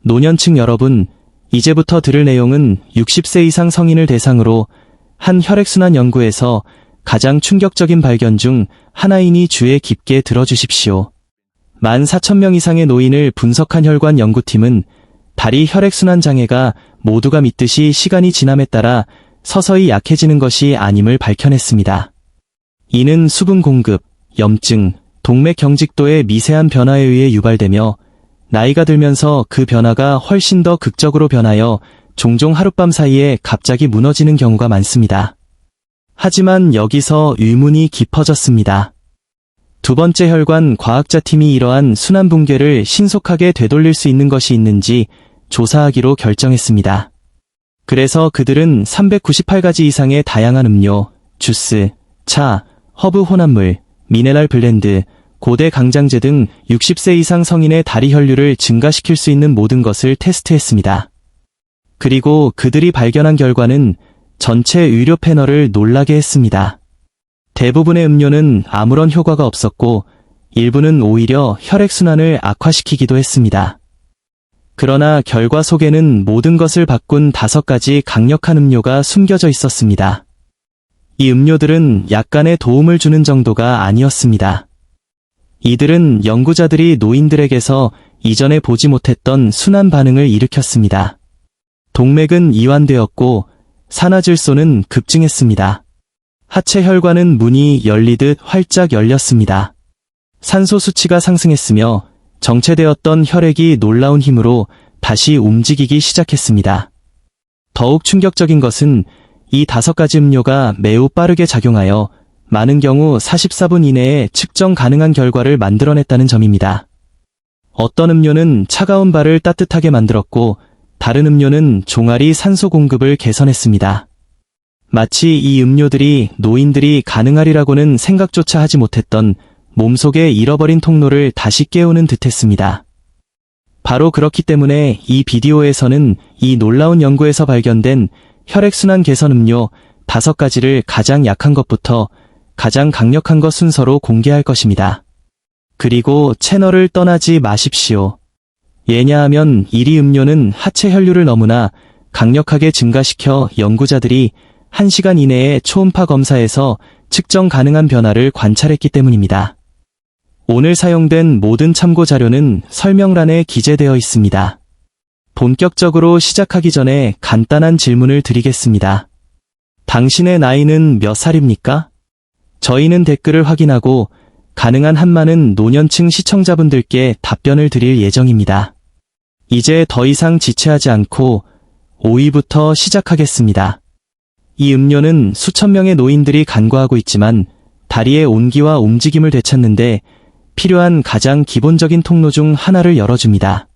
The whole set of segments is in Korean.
노년층 여러분, 이제부터 들을 내용은 60세 이상 성인을 대상으로 한 혈액순환 연구에서 가장 충격적인 발견 중 하나이니 주의 깊게 들어주십시오. 14,000명 이상의 노인을 분석한 혈관 연구팀은 다리 혈액순환 장애가 모두가 믿듯이 시간이 지남에 따라 서서히 약해지는 것이 아님을 밝혀냈습니다. 이는 수분 공급, 염증, 동맥 경직도의 미세한 변화에 의해 유발되며 나이가 들면서 그 변화가 훨씬 더 극적으로 변하여 종종 하룻밤 사이에 갑자기 무너지는 경우가 많습니다. 하지만 여기서 의문이 깊어졌습니다. 두 번째 혈관 과학자팀이 이러한 순환 붕괴를 신속하게 되돌릴 수 있는 것이 있는지 조사하기로 결정했습니다. 그래서 그들은 398가지 이상의 다양한 음료, 주스, 차, 허브 혼합물, 미네랄 블렌드, 고대 강장제 등 60세 이상 성인의 다리 혈류를 증가시킬 수 있는 모든 것을 테스트했습니다. 그리고 그들이 발견한 결과는 전체 의료 패널을 놀라게 했습니다. 대부분의 음료는 아무런 효과가 없었고 일부는 오히려 혈액순환을 악화시키기도 했습니다. 그러나 결과 속에는 모든 것을 바꾼 5가지 강력한 음료가 숨겨져 있었습니다. 이 음료들은 약간의 도움을 주는 정도가 아니었습니다. 이들은 연구자들이 노인들에게서 이전에 보지 못했던 순환 반응을 일으켰습니다. 동맥은 이완되었고 산화질소는 급증했습니다. 하체 혈관은 문이 열리듯 활짝 열렸습니다. 산소 수치가 상승했으며 정체되었던 혈액이 놀라운 힘으로 다시 움직이기 시작했습니다. 더욱 충격적인 것은 이 5가지 음료가 매우 빠르게 작용하여 많은 경우 44분 이내에 측정 가능한 결과를 만들어냈다는 점입니다. 어떤 음료는 차가운 발을 따뜻하게 만들었고 다른 음료는 종아리 산소 공급을 개선했습니다. 마치 이 음료들이 노인들이 가능하리라고는 생각조차 하지 못했던 몸속의 잃어버린 통로를 다시 깨우는 듯했습니다. 바로 그렇기 때문에 이 비디오에서는 이 놀라운 연구에서 발견된 혈액순환 개선 음료 5가지를 가장 약한 것부터 가장 강력한 것 순서로 공개할 것입니다. 그리고 채널을 떠나지 마십시오. 왜냐하면 1위 음료는 하체 혈류를 너무나 강력하게 증가시켜 연구자들이 1시간 이내에 초음파 검사에서 측정 가능한 변화를 관찰했기 때문입니다. 오늘 사용된 모든 참고 자료는 설명란에 기재되어 있습니다. 본격적으로 시작하기 전에 간단한 질문을 드리겠습니다. 당신의 나이는 몇 살입니까? 저희는 댓글을 확인하고 가능한 한 많은 노년층 시청자분들께 답변을 드릴 예정입니다. 이제 더 이상 지체하지 않고 5위부터 시작하겠습니다. 이 음료는 수천 명의 노인들이 간과하고 있지만 다리의 온기와 움직임을 되찾는데 필요한 가장 기본적인 통로 중 하나를 열어줍니다.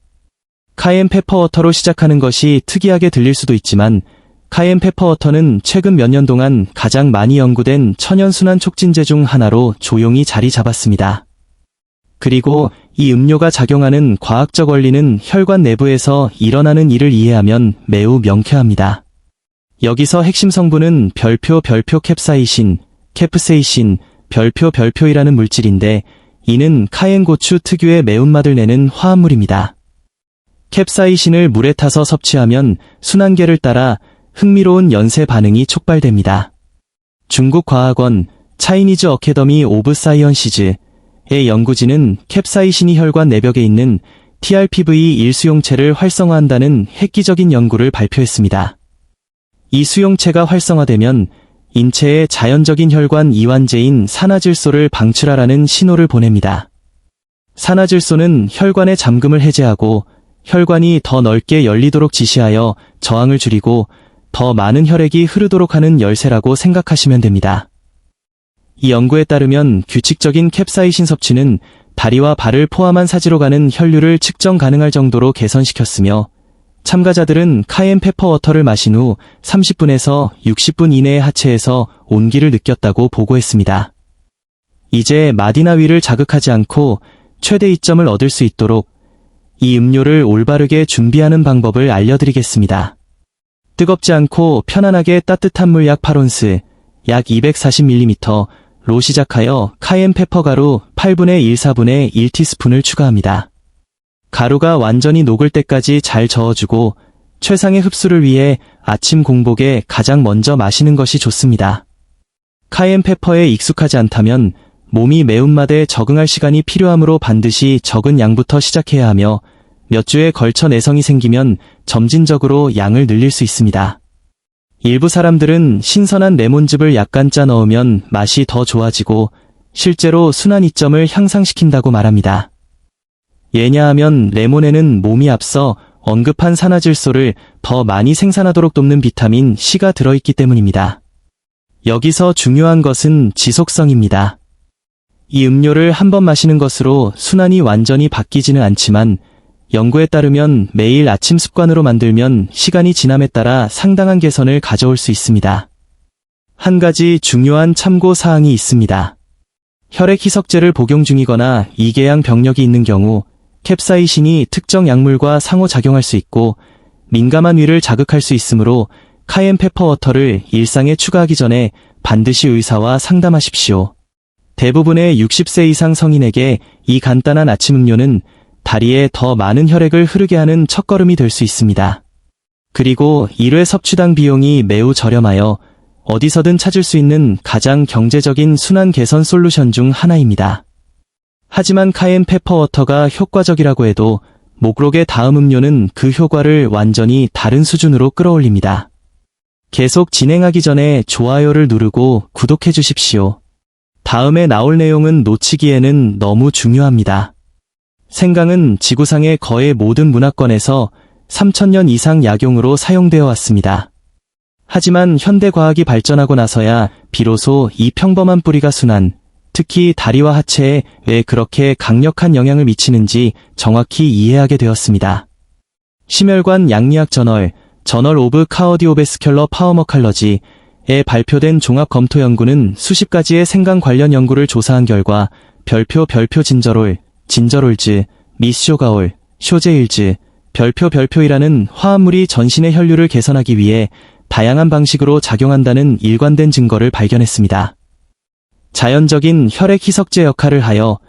카이엔 페퍼워터로 시작하는 것이 특이하게 들릴 수도 있지만 카이엔 페퍼워터는 최근 몇 년 동안 가장 많이 연구된 천연순환 촉진제 중 하나로 조용히 자리 잡았습니다. 그리고 이 음료가 작용하는 과학적 원리는 혈관 내부에서 일어나는 일을 이해하면 매우 명쾌합니다. 여기서 핵심 성분은 별표 캡사이신, 캐프세이신, 별표이라는 물질인데 이는 카이엔 고추 특유의 매운맛을 내는 화합물입니다. 캡사이신을 물에 타서 섭취하면 순환계를 따라 흥미로운 연쇄 반응이 촉발됩니다. 중국 과학원 차이니즈 어캐더미 오브 사이언시즈의 연구진은 캡사이신이 혈관 내벽에 있는 TRPV1 수용체를 활성화한다는 획기적인 연구를 발표했습니다. 이 수용체가 활성화되면 인체의 자연적인 혈관 이완제인 산화질소를 방출하라는 신호를 보냅니다. 산화질소는 혈관의 잠금을 해제하고 혈관이 더 넓게 열리도록 지시하여 저항을 줄이고 더 많은 혈액이 흐르도록 하는 열쇠라고 생각하시면 됩니다. 이 연구에 따르면 규칙적인 캡사이신 섭취는 다리와 발을 포함한 사지로 가는 혈류를 측정 가능할 정도로 개선시켰으며 참가자들은 카이엔 페퍼워터를 마신 후 30분에서 60분 이내의 하체에서 온기를 느꼈다고 보고했습니다. 이제 마디나 위를 자극하지 않고 최대 이점을 얻을 수 있도록 이 음료를 올바르게 준비하는 방법을 알려드리겠습니다. 뜨겁지 않고 편안하게 따뜻한 물 약 8온스, 약 240ml로 시작하여 카이엔 페퍼 가루 8분의 1, 4분의 1티스푼을 추가합니다. 가루가 완전히 녹을 때까지 잘 저어주고 최상의 흡수를 위해 아침 공복에 가장 먼저 마시는 것이 좋습니다. 카이엔페퍼에 익숙하지 않다면 몸이 매운맛에 적응할 시간이 필요하므로 반드시 적은 양부터 시작해야 하며 몇 주에 걸쳐 내성이 생기면 점진적으로 양을 늘릴 수 있습니다. 일부 사람들은 신선한 레몬즙을 약간 짜 넣으면 맛이 더 좋아지고 실제로 순한 이점을 향상시킨다고 말합니다. 왜냐하면 레몬에는 몸이 앞서 언급한 산화질소를 더 많이 생산하도록 돕는 비타민 C가 들어있기 때문입니다. 여기서 중요한 것은 지속성입니다. 이 음료를 한 번 마시는 것으로 순환이 완전히 바뀌지는 않지만 연구에 따르면 매일 아침 습관으로 만들면 시간이 지남에 따라 상당한 개선을 가져올 수 있습니다. 한 가지 중요한 참고 사항이 있습니다. 혈액 희석제를 복용 중이거나 이개양 병력이 있는 경우 캡사이신이 특정 약물과 상호작용할 수 있고 민감한 위를 자극할 수 있으므로 카이엔페퍼워터를 일상에 추가하기 전에 반드시 의사와 상담하십시오. 대부분의 60세 이상 성인에게 이 간단한 아침 음료는 다리에 더 많은 혈액을 흐르게 하는 첫걸음이 될 수 있습니다. 그리고 1회 섭취당 비용이 매우 저렴하여 어디서든 찾을 수 있는 가장 경제적인 순환 개선 솔루션 중 하나입니다. 하지만 카이엔페퍼워터가 효과적이라고 해도 목록의 다음 음료는 그 효과를 완전히 다른 수준으로 끌어올립니다. 계속 진행하기 전에 좋아요를 누르고 구독해 주십시오. 다음에 나올 내용은 놓치기에는 너무 중요합니다. 생강은 지구상의 거의 모든 문화권에서 3000년 이상 약용으로 사용되어 왔습니다. 하지만 현대 과학이 발전하고 나서야 비로소 이 평범한 뿌리가 순환, 특히 다리와 하체에 왜 그렇게 강력한 영향을 미치는지 정확히 이해하게 되었습니다. 심혈관 양리학 저널 오브 카어디오베스큘러 파워머칼러지에 발표된 종합 검토 연구는 수십 가지의 생강 관련 연구를 조사한 결과 별표 진저롤즈, 미쇼가올, 쇼제일즈, 별표이라는 화합물이 전신의 혈류를 개선하기 위해 다양한 방식으로 작용한다는 일관된 증거를 발견했습니다. 자연적인 혈액 희석제 역할을 하여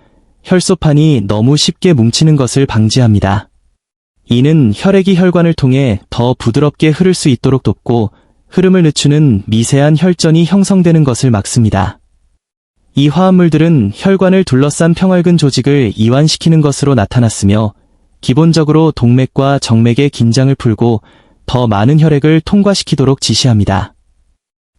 혈소판이 너무 쉽게 뭉치는 것을 방지합니다. 이는 혈액이 혈관을 통해 더 부드럽게 흐를 수 있도록 돕고 흐름을 늦추는 미세한 혈전이 형성되는 것을 막습니다. 이 화합물들은 혈관을 둘러싼 평활근 조직을 이완시키는 것으로 나타났으며 기본적으로 동맥과 정맥의 긴장을 풀고 더 많은 혈액을 통과시키도록 지시합니다.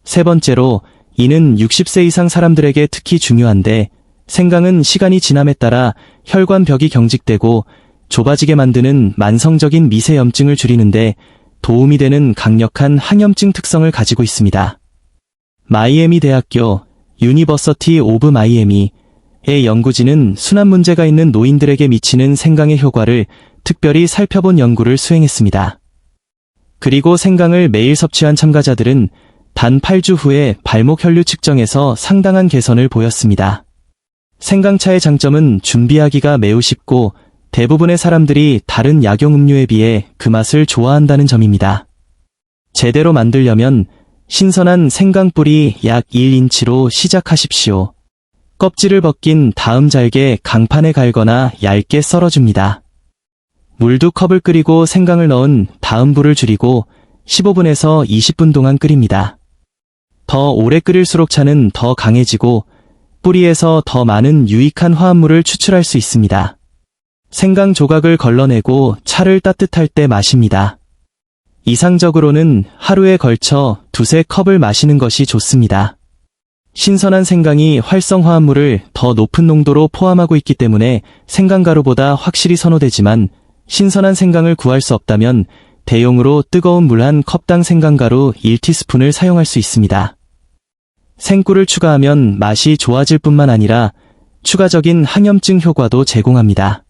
세 번째로, 이는 60세 이상 사람들에게 특히 중요한데 생강은 시간이 지남에 따라 혈관벽이 경직되고 좁아지게 만드는 만성적인 미세염증을 줄이는데 도움이 되는 강력한 항염증 특성을 가지고 있습니다. 마이애미 대학교 유니버서티 오브 마이애미의 연구진은 순환 문제가 있는 노인들에게 미치는 생강의 효과를 특별히 살펴본 연구를 수행했습니다. 그리고 생강을 매일 섭취한 참가자들은 단 8주 후에 발목 혈류 측정에서 상당한 개선을 보였습니다. 생강차의 장점은 준비하기가 매우 쉽고 대부분의 사람들이 다른 약용 음료에 비해 그 맛을 좋아한다는 점입니다. 제대로 만들려면 신선한 생강뿌리 약 1인치로 시작하십시오. 껍질을 벗긴 다음 잘게 강판에 갈거나 얇게 썰어줍니다. 물 2컵을 끓이고 생강을 넣은 다음 불을 줄이고 15분에서 20분 동안 끓입니다. 더 오래 끓일수록 차는 더 강해지고 뿌리에서 더 많은 유익한 화합물을 추출할 수 있습니다. 생강 조각을 걸러내고 차를 따뜻할 때 마십니다. 이상적으로는 하루에 걸쳐 2-3컵을 마시는 것이 좋습니다. 신선한 생강이 활성 화합물을 더 높은 농도로 포함하고 있기 때문에 생강가루보다 확실히 선호되지만 신선한 생강을 구할 수 없다면 대용으로 뜨거운 물 1컵당 생강가루 1티스푼을 사용할 수 있습니다. 생꿀을 추가하면 맛이 좋아질 뿐만 아니라 추가적인 항염증 효과도 제공합니다.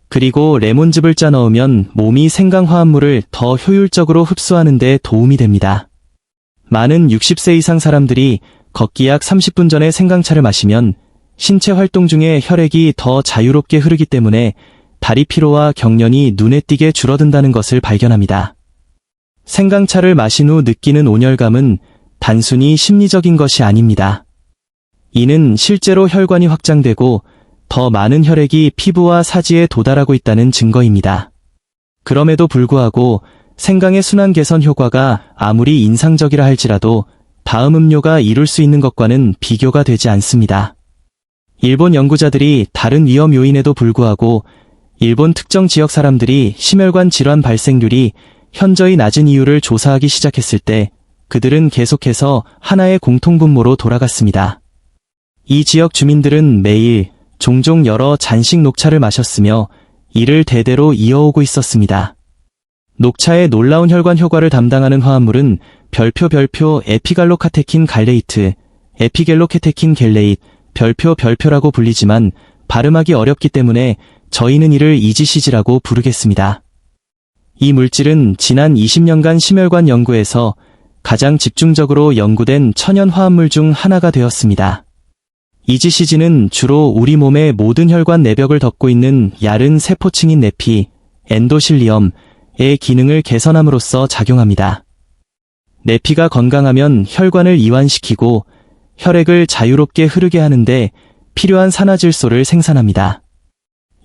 그리고 레몬즙을 짜 넣으면 몸이 생강 화합물을 더 효율적으로 흡수하는 데 도움이 됩니다. 많은 60세 이상 사람들이 걷기 약 30분 전에 생강차를 마시면 신체 활동 중에 혈액이 더 자유롭게 흐르기 때문에 다리 피로와 경련이 눈에 띄게 줄어든다는 것을 발견합니다. 생강차를 마신 후 느끼는 온열감은 단순히 심리적인 것이 아닙니다. 이는 실제로 혈관이 확장되고 더 많은 혈액이 피부와 사지에 도달하고 있다는 증거입니다. 그럼에도 불구하고 생강의 순환 개선 효과가 아무리 인상적이라 할지라도 다음 음료가 이룰 수 있는 것과는 비교가 되지 않습니다. 일본 연구자들이 다른 위험 요인에도 불구하고 일본 특정 지역 사람들이 심혈관 질환 발생률이 현저히 낮은 이유를 조사하기 시작했을 때 그들은 계속해서 하나의 공통분모로 돌아갔습니다. 이 지역 주민들은 매일 종종 여러 잔씩 녹차를 마셨으며 이를 대대로 이어오고 있었습니다. 녹차의 놀라운 혈관 효과를 담당하는 화합물은 별표 에피갈로카테킨 갈레이트, 에피겔로케테킨 겔레잇, 별표라고 불리지만 발음하기 어렵기 때문에 저희는 이를 EGCG라고 부르겠습니다. 이 물질은 지난 20년간 심혈관 연구에서 가장 집중적으로 연구된 천연 화합물 중 하나가 되었습니다. EGCG는 주로 우리 몸의 모든 혈관 내벽을 덮고 있는 얇은 세포층인 내피, 엔도실리엄의 기능을 개선함으로써 작용합니다. 내피가 건강하면 혈관을 이완시키고 혈액을 자유롭게 흐르게 하는데 필요한 산화질소를 생산합니다.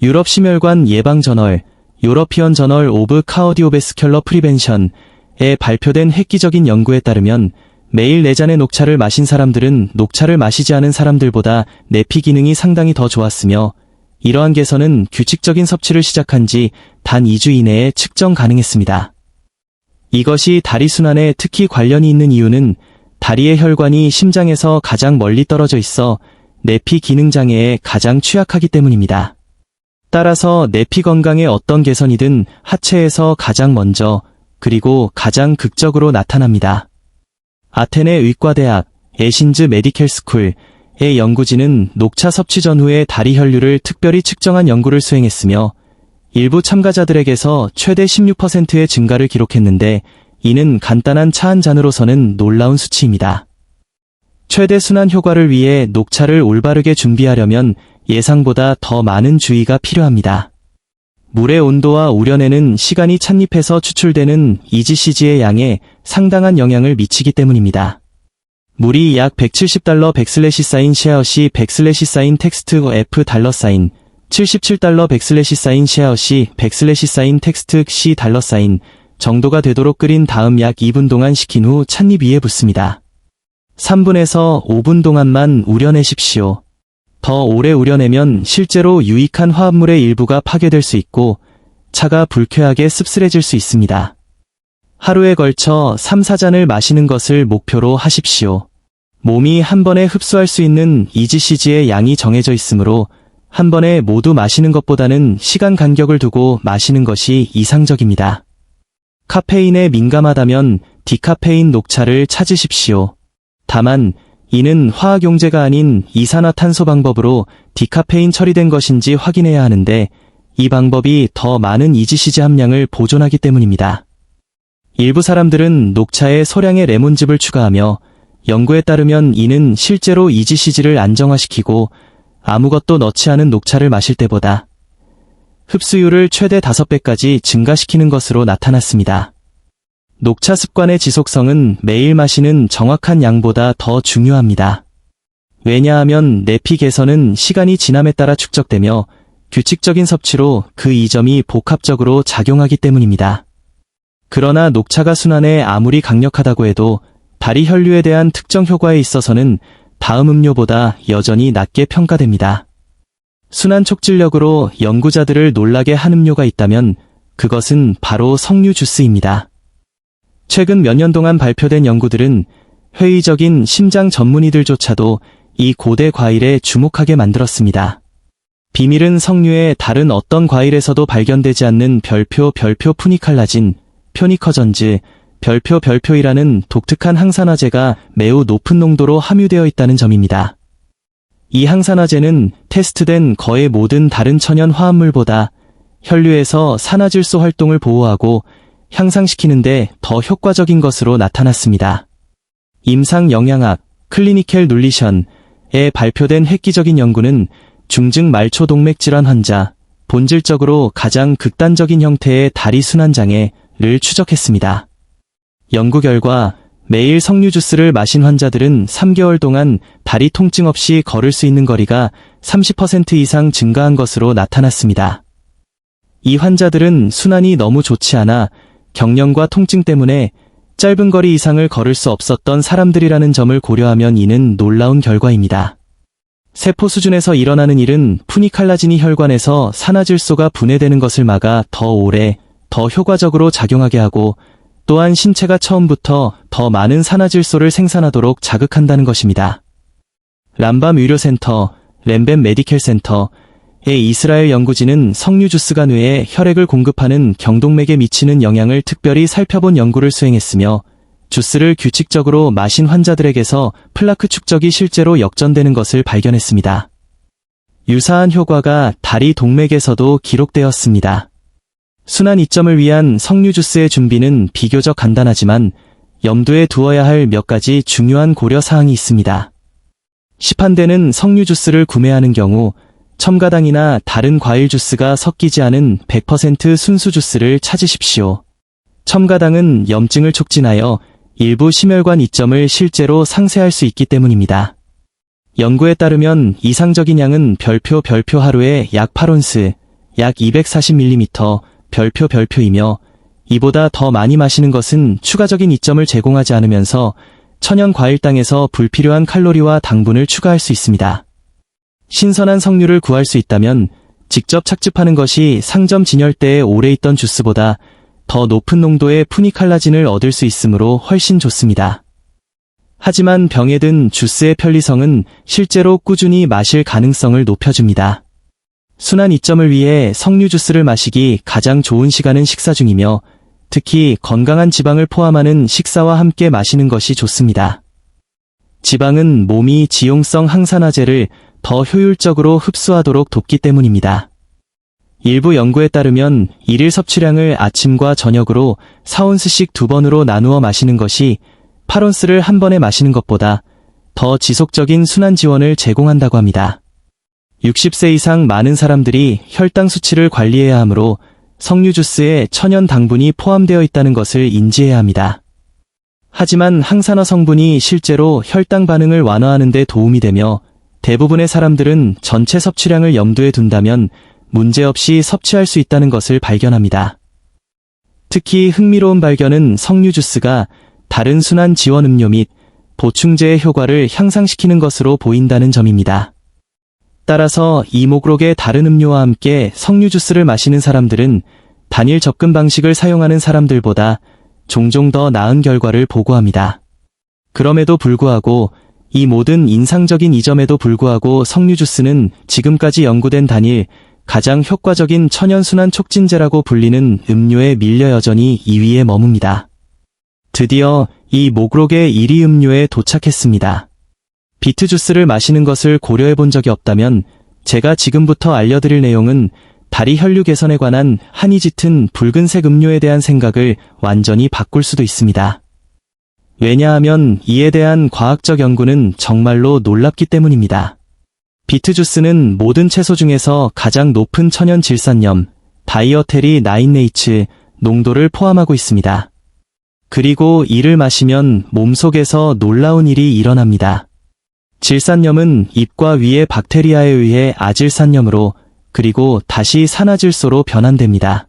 유럽 심혈관 예방 저널, 유러피언 저널 오브 카오디오베스큘러 프리벤션에 발표된 획기적인 연구에 따르면 매일 4잔의 녹차를 마신 사람들은 녹차를 마시지 않은 사람들보다 내피 기능이 상당히 더 좋았으며 이러한 개선은 규칙적인 섭취를 시작한 지 단 2주 이내에 측정 가능했습니다. 이것이 다리 순환에 특히 관련이 있는 이유는 다리의 혈관이 심장에서 가장 멀리 떨어져 있어 내피 기능 장애에 가장 취약하기 때문입니다. 따라서 내피 건강에 어떤 개선이든 하체에서 가장 먼저 그리고 가장 극적으로 나타납니다. 아테네 의과대학 에신즈 메디켈 스쿨의 연구진은 녹차 섭취 전후의 다리 혈류를 특별히 측정한 연구를 수행했으며 일부 참가자들에게서 최대 16%의 증가를 기록했는데 이는 간단한 차 한 잔으로서는 놀라운 수치입니다. 최대 순환 효과를 위해 녹차를 올바르게 준비하려면 예상보다 더 많은 주의가 필요합니다. 물의 온도와 우려내는 시간이 찻잎에서 추출되는 EGCG의 양에 상당한 영향을 미치기 때문입니다. 물이 약 $170 백슬래시사인 쉐어시 백슬래시사인 텍스트 F $사인 $77 백슬래시사인 쉐어시 백슬래시사인 텍스트 C $사인 정도가 되도록 끓인 다음 약 2분 동안 식힌 후 찻잎 위에 붓습니다. 3분에서 5분 동안만 우려내십시오. 더 오래 우려내면 실제로 유익한 화합물의 일부가 파괴될 수 있고 차가 불쾌하게 씁쓸해질 수 있습니다. 하루에 걸쳐 3-4잔을 마시는 것을 목표로 하십시오. 몸이 한 번에 흡수할 수 있는 EGCG의 양이 정해져 있으므로 한 번에 모두 마시는 것보다는 시간 간격을 두고 마시는 것이 이상적입니다. 카페인에 민감하다면 디카페인 녹차를 찾으십시오. 다만 이는 화학용제가 아닌 이산화탄소 방법으로 디카페인 처리된 것인지 확인해야 하는데 이 방법이 더 많은 EGCG 함량을 보존하기 때문입니다. 일부 사람들은 녹차에 소량의 레몬즙을 추가하며 연구에 따르면 이는 실제로 EGCG를 안정화시키고 아무것도 넣지 않은 녹차를 마실 때보다 흡수율을 최대 5배까지 증가시키는 것으로 나타났습니다. 녹차 습관의 지속성은 매일 마시는 정확한 양보다 더 중요합니다. 왜냐하면 내피 개선은 시간이 지남에 따라 축적되며 규칙적인 섭취로 그 이점이 복합적으로 작용하기 때문입니다. 그러나 녹차가 순환에 아무리 강력하다고 해도 다리 혈류에 대한 특정 효과에 있어서는 다음 음료보다 여전히 낮게 평가됩니다. 순환 촉진력으로 연구자들을 놀라게 한 음료가 있다면 그것은 바로 석류 주스입니다. 최근 몇 년 동안 발표된 연구들은 회의적인 심장 전문의들조차도 이 고대 과일에 주목하게 만들었습니다. 비밀은 석류의 다른 어떤 과일에서도 발견되지 않는 별표 푸니칼라진, 표니커전즈, 별표이라는 독특한 항산화제가 매우 높은 농도로 함유되어 있다는 점입니다. 이 항산화제는 테스트된 거의 모든 다른 천연 화합물보다 혈류에서 산화질소 활동을 보호하고 향상시키는데 더 효과적인 것으로 나타났습니다. 임상영양학 클리니켈 눌리션에 발표된 획기적인 연구는 중증 말초동맥 질환 환자, 본질적으로 가장 극단적인 형태의 다리 순환장애를 추적했습니다. 연구 결과 매일 석류 주스를 마신 환자들은 3개월 동안 다리 통증 없이 걸을 수 있는 거리가 30% 이상 증가한 것으로 나타났습니다. 이 환자들은 순환이 너무 좋지 않아 경련과 통증 때문에 짧은 거리 이상을 걸을 수 없었던 사람들이라는 점을 고려하면 이는 놀라운 결과입니다. 세포 수준에서 일어나는 일은 푸니칼라진이 혈관에서 산화질소가 분해되는 것을 막아 더 오래, 더 효과적으로 작용하게 하고 또한 신체가 처음부터 더 많은 산화질소를 생산하도록 자극한다는 것입니다. 람밤 의료센터, 램뱀 메디켈 센터의 이스라엘 연구진은 석류 주스가 뇌에 혈액을 공급하는 경동맥에 미치는 영향을 특별히 살펴본 연구를 수행했으며 주스를 규칙적으로 마신 환자들에게서 플라크 축적이 실제로 역전되는 것을 발견했습니다. 유사한 효과가 다리 동맥에서도 기록되었습니다. 순환 이점을 위한 석류 주스의 준비는 비교적 간단하지만 염두에 두어야 할 몇 가지 중요한 고려 사항이 있습니다. 시판되는 석류 주스를 구매하는 경우 첨가당이나 다른 과일 주스가 섞이지 않은 100% 순수 주스를 찾으십시오. 첨가당은 염증을 촉진하여 일부 심혈관 이점을 실제로 상쇄할 수 있기 때문입니다. 연구에 따르면 이상적인 양은 별표 하루에 약 8온스, 약 240ml, 별표이며 이보다 더 많이 마시는 것은 추가적인 이점을 제공하지 않으면서 천연 과일당에서 불필요한 칼로리와 당분을 추가할 수 있습니다. 신선한 석류를 구할 수 있다면 직접 착즙하는 것이 상점 진열대에 오래 있던 주스보다 더 높은 농도의 푸니칼라진을 얻을 수 있으므로 훨씬 좋습니다. 하지만 병에 든 주스의 편리성은 실제로 꾸준히 마실 가능성을 높여줍니다. 순환 이점을 위해 석류 주스를 마시기 가장 좋은 시간은 식사 중이며 특히 건강한 지방을 포함하는 식사와 함께 마시는 것이 좋습니다. 지방은 몸이 지용성 항산화제를 더 효율적으로 흡수하도록 돕기 때문입니다. 일부 연구에 따르면 일일 섭취량을 아침과 저녁으로 4온스씩 2번으로 나누어 마시는 것이 8온스를 한 번에 마시는 것보다 더 지속적인 순환 지원을 제공한다고 합니다. 60세 이상 많은 사람들이 혈당 수치를 관리해야 하므로 석류 주스에 천연 당분이 포함되어 있다는 것을 인지해야 합니다. 하지만 항산화 성분이 실제로 혈당 반응을 완화하는 데 도움이 되며 대부분의 사람들은 전체 섭취량을 염두에 둔다면 문제없이 섭취할 수 있다는 것을 발견합니다. 특히 흥미로운 발견은 석류 주스가 다른 순환 지원 음료 및 보충제의 효과를 향상시키는 것으로 보인다는 점입니다. 따라서 이 목록의 다른 음료와 함께 석류 주스를 마시는 사람들은 단일 접근 방식을 사용하는 사람들보다 종종 더 나은 결과를 보고합니다. 그럼에도 불구하고 이 모든 인상적인 이점에도 불구하고 석류 주스는 지금까지 연구된 단일 가장 효과적인 천연순환 촉진제라고 불리는 음료에 밀려 여전히 2위에 머뭅니다. 드디어 이 목록의 1위 음료에 도착했습니다. 비트 주스를 마시는 것을 고려해 본 적이 없다면 제가 지금부터 알려드릴 내용은 다리 혈류 개선에 관한 한이 짙은 붉은색 음료에 대한 생각을 완전히 바꿀 수도 있습니다. 왜냐하면 이에 대한 과학적 연구는 정말로 놀랍기 때문입니다. 비트 주스는 모든 채소 중에서 가장 높은 천연 질산염, 다이어테리 나인네이츠 농도를 포함하고 있습니다. 그리고 이를 마시면 몸속에서 놀라운 일이 일어납니다. 질산염은 잎과 위의 박테리아에 의해 아질산염으로 그리고 다시 산화질소로 변환됩니다.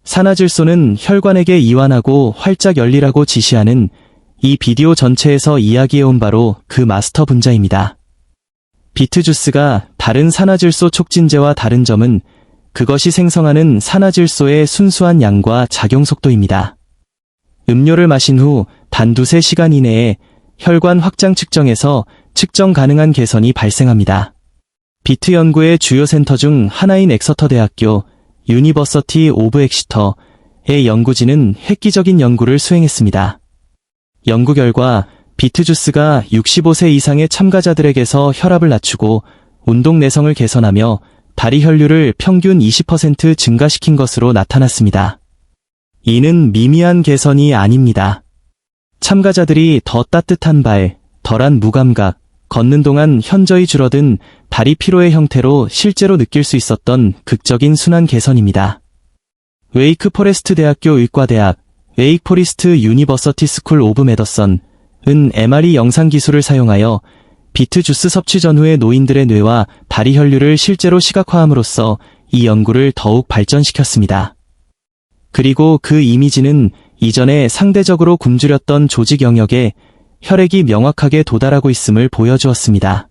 산화질소는 혈관에게 이완하고 활짝 열리라고 지시하는 이 비디오 전체에서 이야기해온 바로 그 마스터 분자입니다. 비트 주스가 다른 산화질소 촉진제와 다른 점은 그것이 생성하는 산화질소의 순수한 양과 작용 속도입니다. 음료를 마신 후 단 2-3시간 이내에 혈관 확장 측정에서 측정 가능한 개선이 발생합니다. 비트 연구의 주요 센터 중 하나인 엑서터 대학교 유니버서티 오브 엑시터의 연구진은 획기적인 연구를 수행했습니다. 연구 결과 비트 주스가 65세 이상의 참가자들에게서 혈압을 낮추고 운동 내성을 개선하며 다리 혈류를 평균 20% 증가시킨 것으로 나타났습니다. 이는 미미한 개선이 아닙니다. 참가자들이 더 따뜻한 발, 덜한 무감각, 걷는 동안 현저히 줄어든 다리 피로의 형태로 실제로 느낄 수 있었던 극적인 순환 개선입니다. 웨이크 포레스트 대학교 의과대학 웨이크 포리스트 유니버서티 스쿨 오브 메더선은 MRE 영상 기술을 사용하여 비트주스 섭취 전후의 노인들의 뇌와 다리 혈류를 실제로 시각화함으로써 이 연구를 더욱 발전시켰습니다. 그리고 그 이미지는 이전에 상대적으로 굶주렸던 조직 영역에 혈액이 명확하게 도달하고 있음을 보여주었습니다.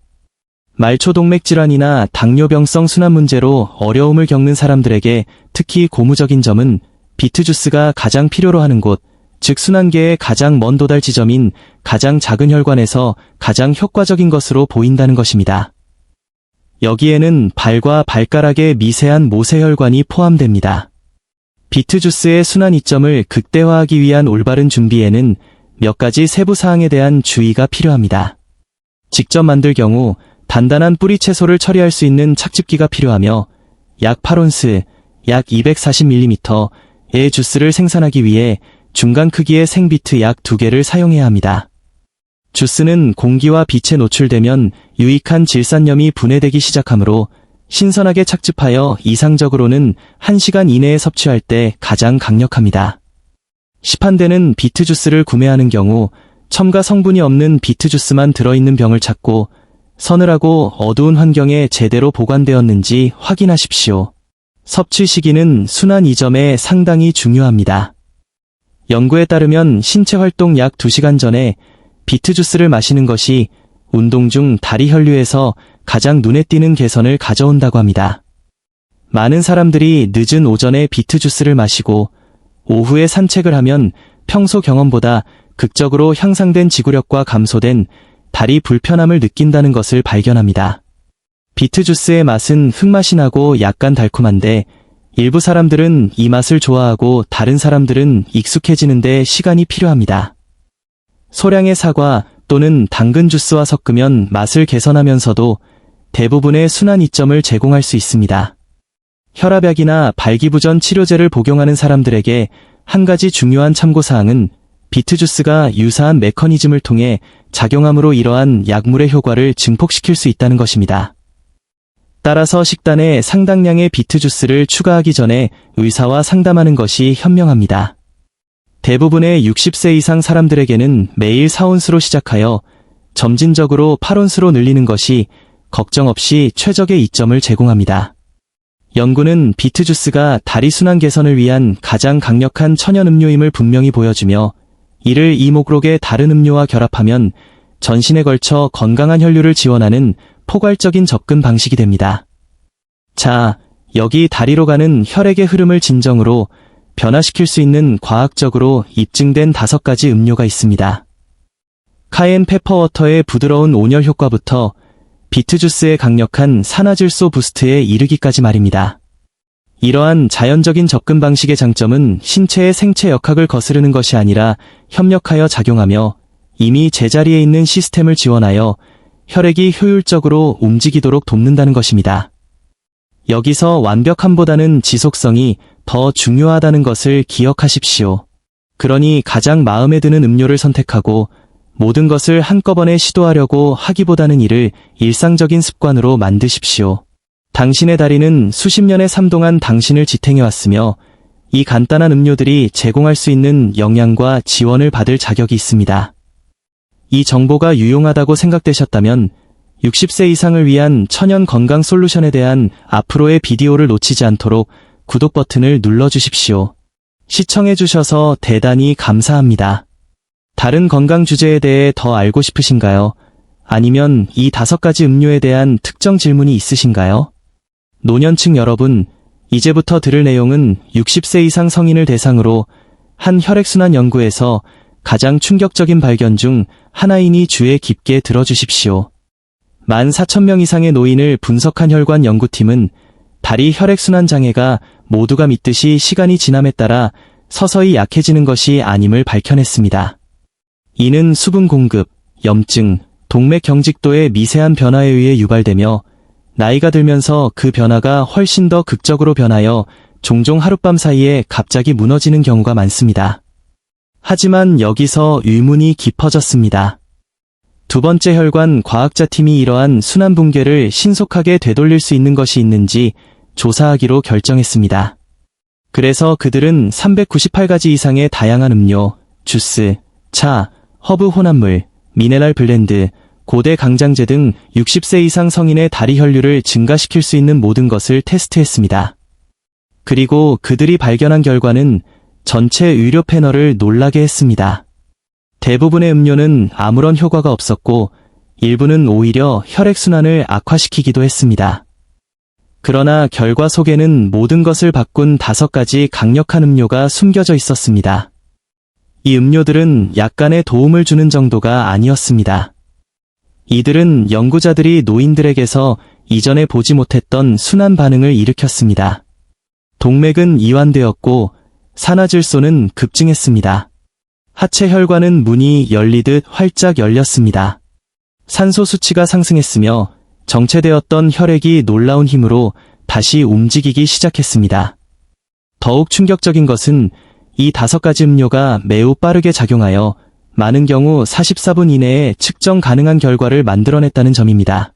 말초동맥 질환이나 당뇨병성 순환 문제로 어려움을 겪는 사람들에게 특히 고무적인 점은 비트주스가 가장 필요로 하는 곳, 즉 순환계의 가장 먼 도달 지점인 가장 작은 혈관에서 가장 효과적인 것으로 보인다는 것입니다. 여기에는 발과 발가락의 미세한 모세혈관이 포함됩니다. 비트주스의 순환 이점을 극대화하기 위한 올바른 준비에는 몇 가지 세부 사항에 대한 주의가 필요합니다. 직접 만들 경우 단단한 뿌리 채소를 처리할 수 있는 착즙기가 필요하며 약 8온스, 약 240ml의 주스를 생산하기 위해 중간 크기의 생비트 약 2개를 사용해야 합니다. 주스는 공기와 빛에 노출되면 유익한 질산염이 분해되기 시작하므로 신선하게 착즙하여 이상적으로는 1시간 이내에 섭취할 때 가장 강력합니다. 시판되는 비트주스를 구매하는 경우 첨가 성분이 없는 비트주스만 들어있는 병을 찾고 서늘하고 어두운 환경에 제대로 보관되었는지 확인하십시오. 섭취 시기는 순환 이점에 상당히 중요합니다. 연구에 따르면 신체 활동 약 2시간 전에 비트주스를 마시는 것이 운동 중 다리 혈류에서 가장 눈에 띄는 개선을 가져온다고 합니다. 많은 사람들이 늦은 오전에 비트주스를 마시고 오후에 산책을 하면 평소 경험보다 극적으로 향상된 지구력과 감소된 다리 불편함을 느낀다는 것을 발견합니다. 비트주스의 맛은 흙맛이 나고 약간 달콤한데 일부 사람들은 이 맛을 좋아하고 다른 사람들은 익숙해지는 데 시간이 필요합니다. 소량의 사과 또는 당근 주스와 섞으면 맛을 개선하면서도 대부분의 순환 이점을 제공할 수 있습니다. 혈압약이나 발기부전 치료제를 복용하는 사람들에게 한 가지 중요한 참고사항은 비트주스가 유사한 메커니즘을 통해 작용함으로 이러한 약물의 효과를 증폭시킬 수 있다는 것입니다. 따라서 식단에 상당량의 비트주스를 추가하기 전에 의사와 상담하는 것이 현명합니다. 대부분의 60세 이상 사람들에게는 매일 4온스로 시작하여 점진적으로 8온스로 늘리는 것이 걱정 없이 최적의 이점을 제공합니다. 연구는 비트주스가 다리 순환 개선을 위한 가장 강력한 천연 음료임을 분명히 보여주며 이를 이 목록의 다른 음료와 결합하면 전신에 걸쳐 건강한 혈류를 지원하는 포괄적인 접근 방식이 됩니다. 자, 여기 다리로 가는 혈액의 흐름을 진정으로 변화시킬 수 있는 과학적으로 입증된 5가지 음료가 있습니다. 카엔 페퍼워터의 부드러운 온열 효과부터 비트주스의 강력한 산화질소 부스트에 이르기까지 말입니다. 이러한 자연적인 접근 방식의 장점은 신체의 생체 역학을 거스르는 것이 아니라 협력하여 작용하며 이미 제자리에 있는 시스템을 지원하여 혈액이 효율적으로 움직이도록 돕는다는 것입니다. 여기서 완벽함보다는 지속성이 더 중요하다는 것을 기억하십시오. 그러니 가장 마음에 드는 음료를 선택하고 모든 것을 한꺼번에 시도하려고 하기보다는 이를 일상적인 습관으로 만드십시오. 당신의 다리는 수십 년의 삶 동안 당신을 지탱해왔으며 이 간단한 음료들이 제공할 수 있는 영양과 지원을 받을 자격이 있습니다. 이 정보가 유용하다고 생각되셨다면 60세 이상을 위한 천연 건강 솔루션에 대한 앞으로의 비디오를 놓치지 않도록 구독 버튼을 눌러주십시오. 시청해주셔서 대단히 감사합니다. 다른 건강 주제에 대해 더 알고 싶으신가요? 아니면 이 5가지 음료에 대한 특정 질문이 있으신가요? 노년층 여러분, 이제부터 들을 내용은 60세 이상 성인을 대상으로 한 혈액순환 연구에서 가장 충격적인 발견 중 하나이니 주의 깊게 들어주십시오. 14,000명 이상의 노인을 분석한 혈관 연구팀은 다리 혈액순환 장애가 모두가 믿듯이 시간이 지남에 따라 서서히 약해지는 것이 아님을 밝혀냈습니다. 이는 수분 공급, 염증, 동맥 경직도의 미세한 변화에 의해 유발되며 나이가 들면서 그 변화가 훨씬 더 극적으로 변하여 종종 하룻밤 사이에 갑자기 무너지는 경우가 많습니다. 하지만 여기서 의문이 깊어졌습니다. 두 번째 혈관 과학자팀이 이러한 순환 붕괴를 신속하게 되돌릴 수 있는 것이 있는지 조사하기로 결정했습니다. 그래서 그들은 398가지 이상의 다양한 음료, 주스, 차, 허브 혼합물, 미네랄 블렌드, 고대 강장제 등 60세 이상 성인의 다리 혈류를 증가시킬 수 있는 모든 것을 테스트했습니다. 그리고 그들이 발견한 결과는 전체 의료 패널을 놀라게 했습니다. 대부분의 음료는 아무런 효과가 없었고 일부는 오히려 혈액순환을 악화시키기도 했습니다. 그러나 결과 속에는 모든 것을 바꾼 5가지 강력한 음료가 숨겨져 있었습니다. 이 음료들은 약간의 도움을 주는 정도가 아니었습니다. 이들은 연구자들이 노인들에게서 이전에 보지 못했던 순환 반응을 일으켰습니다. 동맥은 이완되었고 산화질소는 급증했습니다. 하체 혈관은 문이 열리듯 활짝 열렸습니다. 산소 수치가 상승했으며 정체되었던 혈액이 놀라운 힘으로 다시 움직이기 시작했습니다. 더욱 충격적인 것은 이 5가지 음료가 매우 빠르게 작용하여 많은 경우 44분 이내에 측정 가능한 결과를 만들어냈다는 점입니다.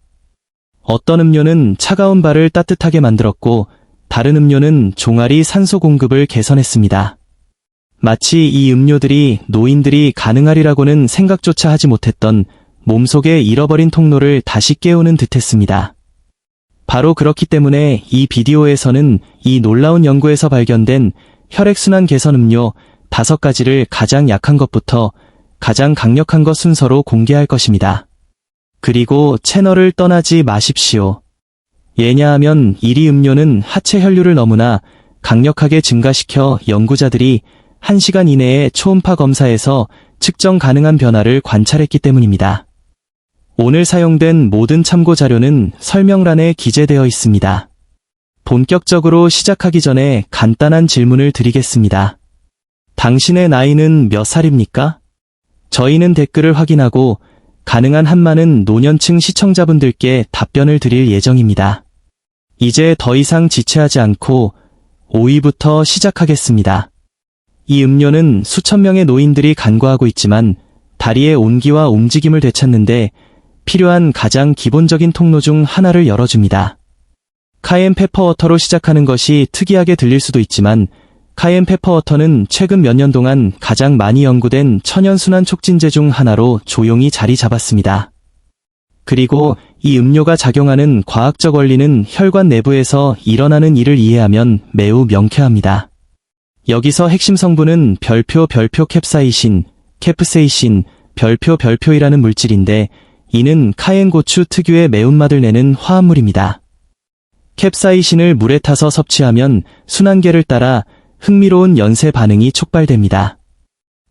어떤 음료는 차가운 발을 따뜻하게 만들었고 다른 음료는 종아리 산소 공급을 개선했습니다. 마치 이 음료들이 노인들이 가능하리라고는 생각조차 하지 못했던 몸속의 잃어버린 통로를 다시 깨우는 듯했습니다. 바로 그렇기 때문에 이 비디오에서는 이 놀라운 연구에서 발견된 혈액순환 개선 음료 5가지를 가장 약한 것부터 가장 강력한 것 순서로 공개할 것입니다. 그리고 채널을 떠나지 마십시오. 왜냐하면 1위 음료는 하체 혈류를 너무나 강력하게 증가시켜 연구자들이 1시간 이내에 초음파 검사에서 측정 가능한 변화를 관찰했기 때문입니다. 오늘 사용된 모든 참고 자료는 설명란에 기재되어 있습니다. 본격적으로 시작하기 전에 간단한 질문을 드리겠습니다. 당신의 나이는 몇 살입니까? 저희는 댓글을 확인하고 가능한 한 많은 노년층 시청자분들께 답변을 드릴 예정입니다. 이제 더 이상 지체하지 않고 5위부터 시작하겠습니다. 이 음료는 수천 명의 노인들이 간과하고 있지만 다리의 온기와 움직임을 되찾는데 필요한 가장 기본적인 통로 중 하나를 열어줍니다. 카이엔 페퍼워터로 시작하는 것이 특이하게 들릴 수도 있지만 카이엔 페퍼워터는 최근 몇 년 동안 가장 많이 연구된 천연순환 촉진제 중 하나로 조용히 자리 잡았습니다. 그리고 이 음료가 작용하는 과학적 원리는 혈관 내부에서 일어나는 일을 이해하면 매우 명쾌합니다. 여기서 핵심 성분은 별표 캡사이신, 캐프세이신, 별표이라는 물질인데 이는 카이엔 고추 특유의 매운맛을 내는 화합물입니다. 캡사이신을 물에 타서 섭취하면 순환계를 따라 흥미로운 연쇄 반응이 촉발됩니다.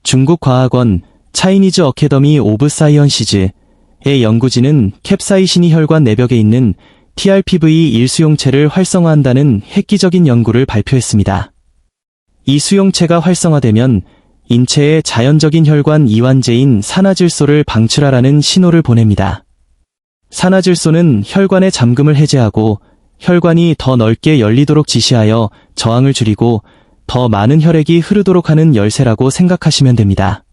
중국 과학원 차이니즈 어캐더미 오브 사이언시즈의 연구진은 캡사이신이 혈관 내벽에 있는 TRPV1 수용체를 활성화한다는 획기적인 연구를 발표했습니다. 이 수용체가 활성화되면 인체의 자연적인 혈관 이완제인 산화질소를 방출하라는 신호를 보냅니다. 산화질소는 혈관의 잠금을 해제하고 혈관이 더 넓게 열리도록 지시하여 저항을 줄이고 더 많은 혈액이 흐르도록 하는 열쇠라고 생각하시면 됩니다.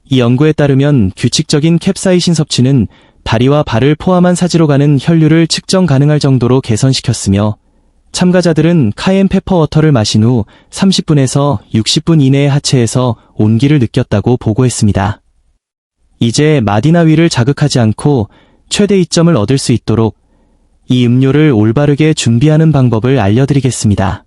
이 연구에 따르면 규칙적인 캡사이신 섭취는 다리와 발을 포함한 사지로 가는 혈류를 측정 가능할 정도로 개선시켰으며 참가자들은 카이엔 페퍼워터를 마신 후 30분에서 60분 이내의 하체에서 온기를 느꼈다고 보고했습니다. 이제 마디나위를 자극하지 않고 최대 이점을 얻을 수 있도록 이 음료를 올바르게 준비하는 방법을 알려드리겠습니다.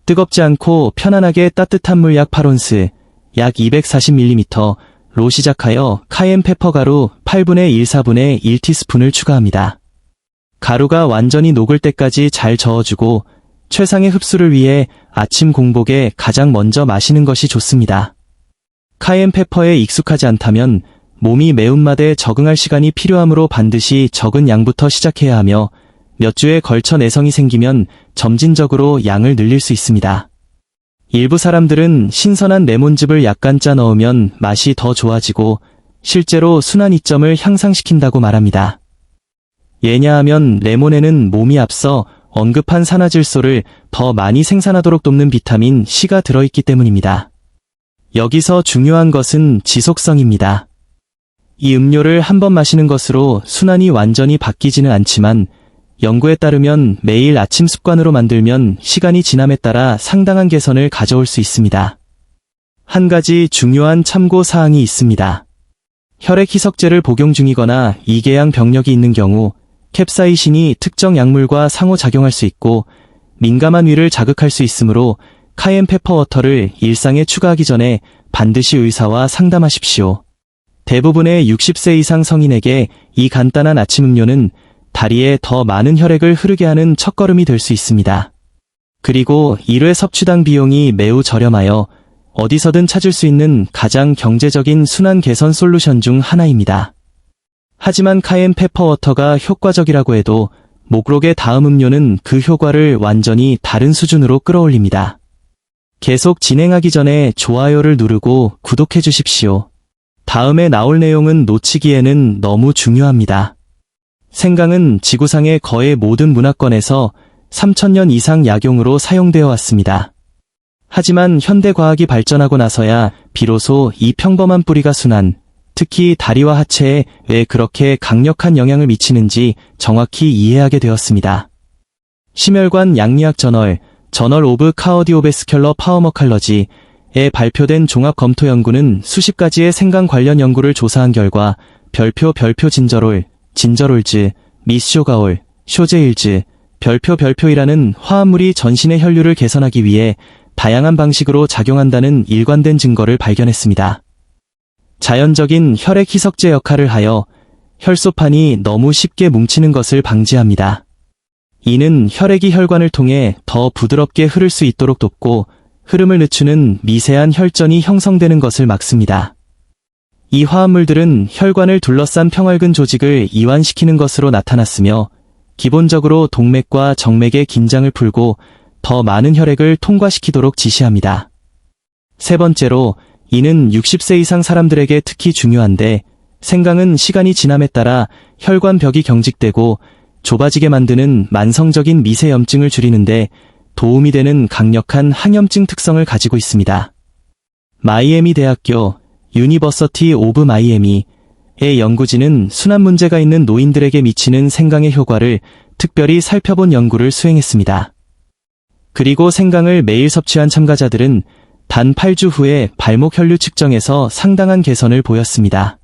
뜨겁지 않고 편안하게 따뜻한 물 약 8온스, 약 240ml로 시작하여 카이엔 페퍼 가루 8분의 1, 4분의 1티스푼을 추가합니다. 가루가 완전히 녹을 때까지 잘 저어주고 최상의 흡수를 위해 아침 공복에 가장 먼저 마시는 것이 좋습니다. 카이엔 페퍼에 익숙하지 않다면 몸이 매운맛에 적응할 시간이 필요하므로 반드시 적은 양부터 시작해야 하며 몇 주에 걸쳐 내성이 생기면 점진적으로 양을 늘릴 수 있습니다. 일부 사람들은 신선한 레몬즙을 약간 짜 넣으면 맛이 더 좋아지고 실제로 순환 이점을 향상시킨다고 말합니다. 왜냐하면 레몬에는 몸이 앞서 언급한 산화질소를 더 많이 생산하도록 돕는 비타민 C가 들어있기 때문입니다. 여기서 중요한 것은 지속성입니다. 이 음료를 한 번 마시는 것으로 순환이 완전히 바뀌지는 않지만 연구에 따르면 매일 아침 습관으로 만들면 시간이 지남에 따라 상당한 개선을 가져올 수 있습니다. 한 가지 중요한 참고 사항이 있습니다. 혈액 희석제를 복용 중이거나 이개양 병력이 있는 경우 캡사이신이 특정 약물과 상호작용할 수 있고 민감한 위를 자극할 수 있으므로 카이엔 페퍼워터를 일상에 추가하기 전에 반드시 의사와 상담하십시오. 대부분의 60세 이상 성인에게 이 간단한 아침 음료는 다리에 더 많은 혈액을 흐르게 하는 첫걸음이 될 수 있습니다. 그리고 1회 섭취당 비용이 매우 저렴하여 어디서든 찾을 수 있는 가장 경제적인 순환 개선 솔루션 중 하나입니다. 하지만 카이엔 페퍼워터가 효과적이라고 해도 목록의 다음 음료는 그 효과를 완전히 다른 수준으로 끌어올립니다. 계속 진행하기 전에 좋아요를 누르고 구독해 주십시오. 다음에 나올 내용은 놓치기에는 너무 중요합니다. 생강은 지구상의 거의 모든 문화권에서 3000년 이상 약용으로 사용되어 왔습니다. 하지만 현대 과학이 발전하고 나서야 비로소 이 평범한 뿌리가 순환, 특히 다리와 하체에 왜 그렇게 강력한 영향을 미치는지 정확히 이해하게 되었습니다. 심혈관 양리학 저널 오브 카어디오베스큘러 파워머칼러지에 발표된 종합 검토 연구는 수십 가지의 생강 관련 연구를 조사한 결과 별표 진저롤즈, 미쇼가올, 쇼제일즈, 별표이라는 화합물이 전신의 혈류를 개선하기 위해 다양한 방식으로 작용한다는 일관된 증거를 발견했습니다. 자연적인 혈액 희석제 역할을 하여 혈소판이 너무 쉽게 뭉치는 것을 방지합니다. 이는 혈액이 혈관을 통해 더 부드럽게 흐를 수 있도록 돕고 흐름을 늦추는 미세한 혈전이 형성되는 것을 막습니다. 이 화합물들은 혈관을 둘러싼 평활근 조직을 이완시키는 것으로 나타났으며 기본적으로 동맥과 정맥의 긴장을 풀고 더 많은 혈액을 통과시키도록 지시합니다. 세 번째로, 이는 60세 이상 사람들에게 특히 중요한데 생강은 시간이 지남에 따라 혈관벽이 경직되고 좁아지게 만드는 만성적인 미세염증을 줄이는데 도움이 되는 강력한 항염증 특성을 가지고 있습니다. 마이애미 대학교 유니버시티 오브 마이애미의 연구진은 순환 문제가 있는 노인들에게 미치는 생강의 효과를 특별히 살펴본 연구를 수행했습니다. 그리고 생강을 매일 섭취한 참가자들은 단 8주 후에 발목 혈류 측정에서 상당한 개선을 보였습니다.